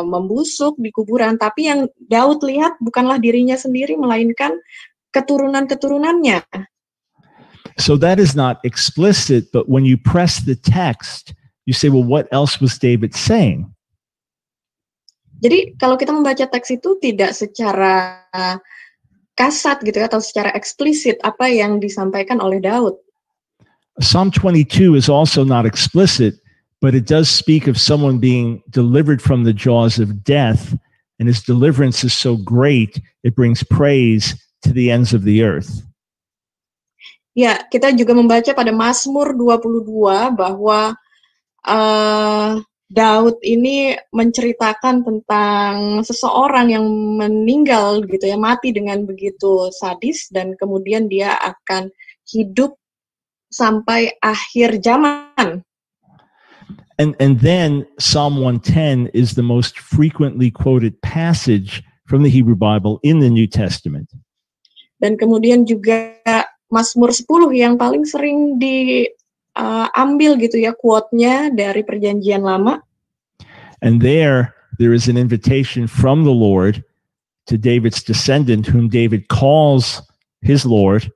membusuk di kuburan, tapi yang Daud lihat bukanlah dirinya sendiri, melainkan keturunan-keturunannya. So that is not explicit, but when you press the text, you say, well, what else was David saying? Jadi kalau kita membaca teks itu tidak secara kasat gitu ya, atau secara eksplisit apa yang disampaikan oleh Daud. Psalm 22 is also not explicit, but it does speak of someone being delivered from the jaws of death, and his deliverance is so great, it brings praise to the ends of the earth. Ya, kita juga membaca pada Mazmur 22 bahwa Daud ini menceritakan tentang seseorang yang meninggal gitu ya, mati dengan begitu sadis, dan kemudian dia akan hidup sampai akhir zaman. And then Psalm 110 is the most frequently quoted passage from the Hebrew Bible in the New Testament. Dan kemudian juga Mazmur 10 yang paling sering ambil gitu ya quote-nya dari Perjanjian Lama. And there is an invitation from the Lord to David's descendant, whom David calls his Lord,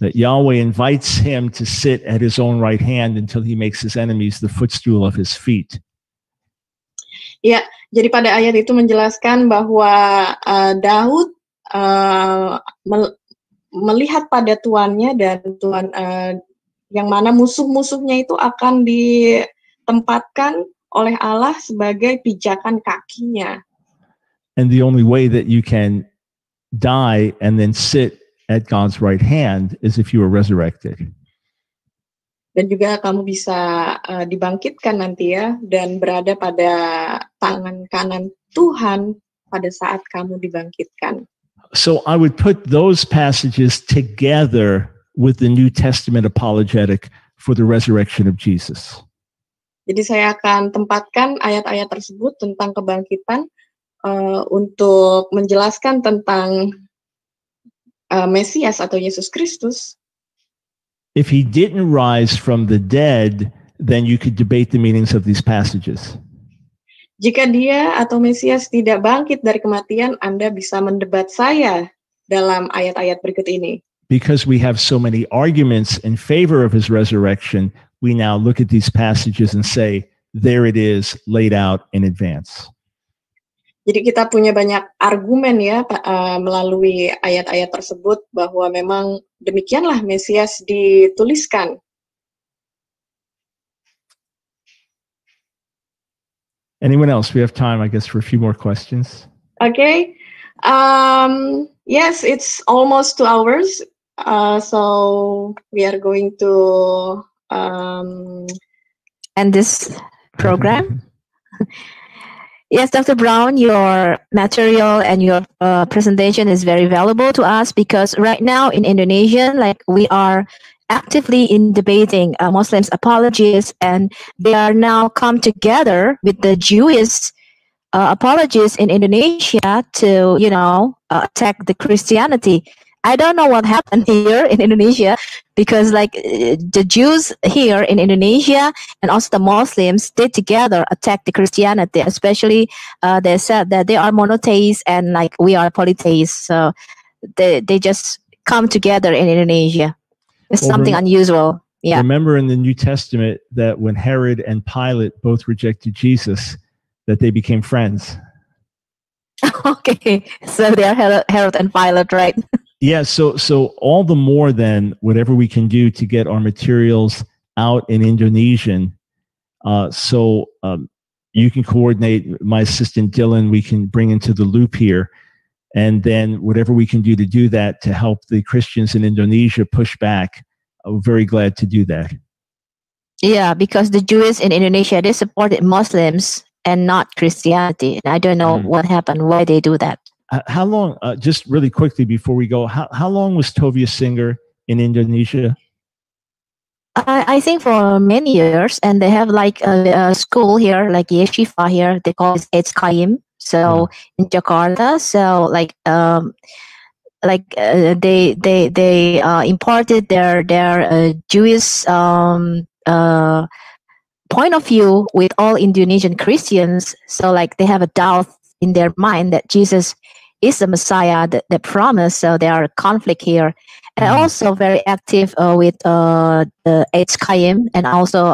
that Yahweh invites him to sit at his own right hand until he makes his enemies the footstool of his feet. Ya, jadi pada ayat itu menjelaskan bahwa Daud melihat pada tuannya dan Tuhan yang mana musuh-musuhnya itu akan ditempatkan oleh Allah sebagai pijakan kakinya. And the only way that you can die and then sit at God's right hand is if you are resurrected. Dan juga kamu bisa dibangkitkan nanti ya, dan berada pada tangan kanan Tuhan pada saat kamu dibangkitkan. So I would put those passages together with the New Testament apologetic for the resurrection of Jesus. Jadi saya akan tempatkan ayat-ayat tersebut tentang kebangkitan untuk menjelaskan tentang Mesias atau Yesus Kristus. If he didn't rise from the dead, then you could debate the meanings of these passages. Jika dia atau Mesias tidak bangkit dari kematian, Anda bisa mendebat saya dalam ayat-ayat berikut ini. Because we have so many arguments in favor of his resurrection, we now look at these passages and say, there it is, laid out in advance. Jadi kita punya banyak argumen ya melalui ayat-ayat tersebut bahwa memang demikianlah Mesias dituliskan. Anyone else? We have time, I guess, for a few more questions. Okay. Yes, it's almost 2 hours. So we are going to And this program. Yes, Dr. Brown, your material and your presentation is very valuable to us because right now in Indonesia, like we are actively in debating Muslims apologists, and they are now come together with the Jewish apologists in Indonesia to, attack the Christianity. I don't know what happened here in Indonesia because like the Jews here in Indonesia and also the Muslims, they together attack the Christianity, especially they said that they are monotheists and like we are polytheists. So they just come together in Indonesia. It's something unusual. Yeah. Remember in the New Testament that when Herod and Pilate both rejected Jesus, that they became friends. Okay. So they are Herod and Pilate, right? Yeah, so all the more then, whatever we can do to get our materials out in Indonesian, so you can coordinate my assistant Dylan, we can bring into the loop here, and then whatever we can do to do that to help the Christians in Indonesia push back, I'm very glad to do that. Yeah, because the Jews in Indonesia, they supported Muslims and not Christianity. And I don't know what happened, why they do that. How long, just really quickly before we go, how long was Tovia Singer in Indonesia? I think for many years, and they have like a school here, like Yeshiva here, they call it Eitz Chaim. So in Jakarta, so they imparted their Jewish point of view with all Indonesian Christians. So like they have a doubt in their mind that Jesus is the Messiah, the promise. So there are conflict here, and also very active with the Eitz Chaim, and also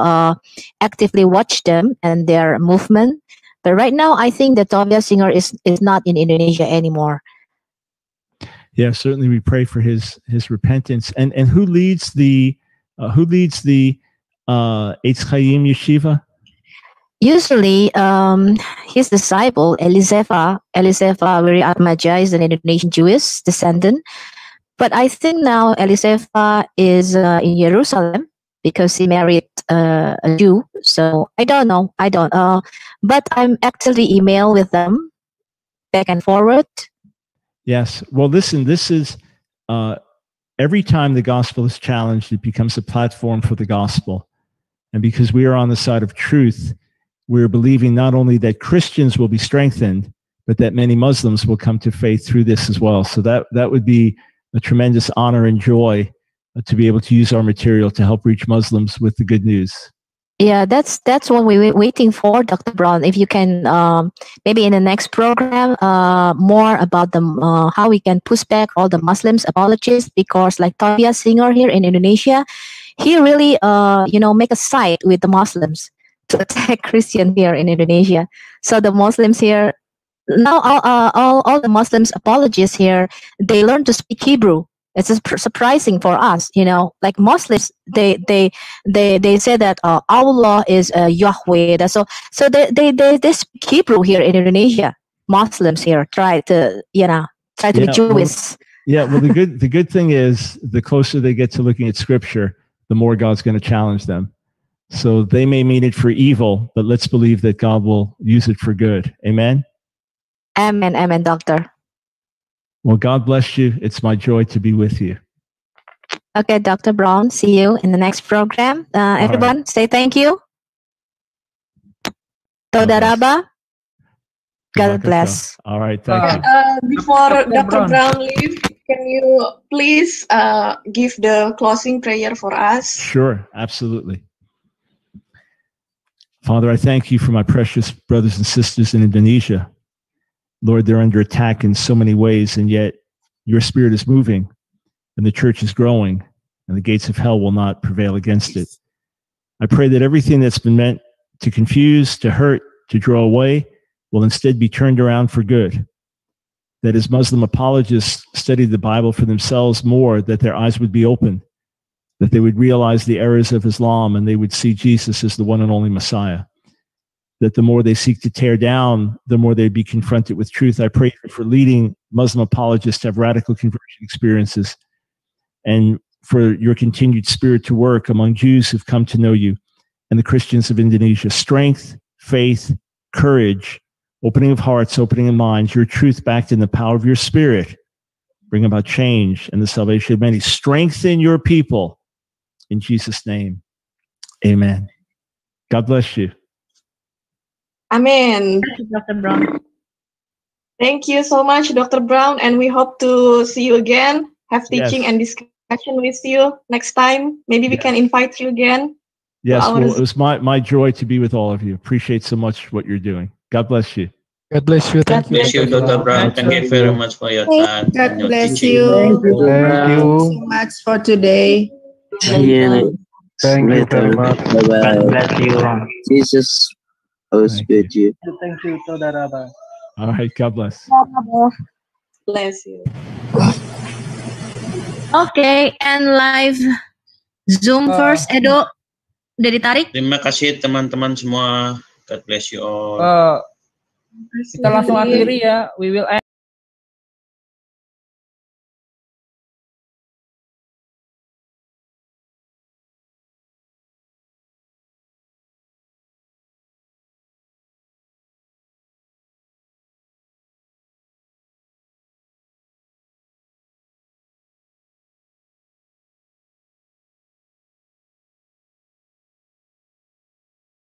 actively watch them and their movement. But right now, I think that Tovia Singer is not in Indonesia anymore. Yeah, certainly we pray for his repentance. And who leads the Eitz Chaim Yeshiva? Usually, his disciple, Elisefa Wiri Atmaja, is an Indonesian Jewish descendant. But I think now Elisefa is in Jerusalem because he married a Jew. So I don't know. But I'm actively email with them back and forward. Yes. Well, listen, this is every time the gospel is challenged, it becomes a platform for the gospel. And because we are on the side of truth, we're believing not only that Christians will be strengthened, but that many Muslims will come to faith through this as well. So that would be a tremendous honor and joy to be able to use our material to help reach Muslims with the good news. Yeah, that's what we're waiting for, Dr. Brown. If you can, maybe in the next program, more about the how we can push back all the Muslims apologists, because like Tovia Singer here in Indonesia, he really, make a side with the Muslims to attack Christian here in Indonesia. So the Muslims here now, all the Muslims apologists here, they learn to speak Hebrew. It's surprising for us, you know. Like Muslims, they say that Allah is Yahweh. So they speak Hebrew here in Indonesia. Muslims here try to be Jewish. Well, the good thing is, the closer they get to looking at Scripture, the more God's going to challenge them. So they may mean it for evil, but let's believe that God will use it for good. Amen. Amen, amen, Doctor. Well, God bless you. It's my joy to be with you. Okay, Dr. Brown, see you in the next program. Everyone, say thank you. Toda Raba. God bless. All right, thank you. Before Dr. Brown leave, can you please give the closing prayer for us? Sure, absolutely. Father, I thank you for my precious brothers and sisters in Indonesia. Lord, they're under attack in so many ways, and yet your Spirit is moving, and the church is growing, and the gates of hell will not prevail against it. I pray that everything that's been meant to confuse, to hurt, to draw away, will instead be turned around for good. That as Muslim apologists study the Bible for themselves more, that their eyes would be open, that they would realize the errors of Islam, and they would see Jesus as the one and only Messiah. That the more they seek to tear down, the more they'd be confronted with truth. I pray for leading Muslim apologists to have radical conversion experiences, and for your continued Spirit to work among Jews who've come to know you and the Christians of Indonesia. Strength, faith, courage, opening of hearts, opening of minds, your truth backed in the power of your Spirit. Bring about change and the salvation of many. Strengthen your people. In Jesus' name, amen. God bless you. Amen. Thank you, Dr. Brown. Thank you so much, Dr. Brown, and we hope to see you again, have teaching Yes. and discussion with you next time. Maybe we can invite you again. Yes, well, it was my joy to be with all of you. Appreciate so much what you're doing. God bless you. God bless you. God bless you, Dr. Brown. Thank you very much for your time. God and your bless teaching. you. Thank you. So much for today. See you Thank you very later. much. Bye bye. Jesus always Thank with you. Thank you, Saudara Raba. All right, God bless. Bless you. Okay, and live Zoom first, Edo. Udah ditarik? Terima kasih teman-teman semua. God bless you all. Kita langsung akhiri ya. We will end.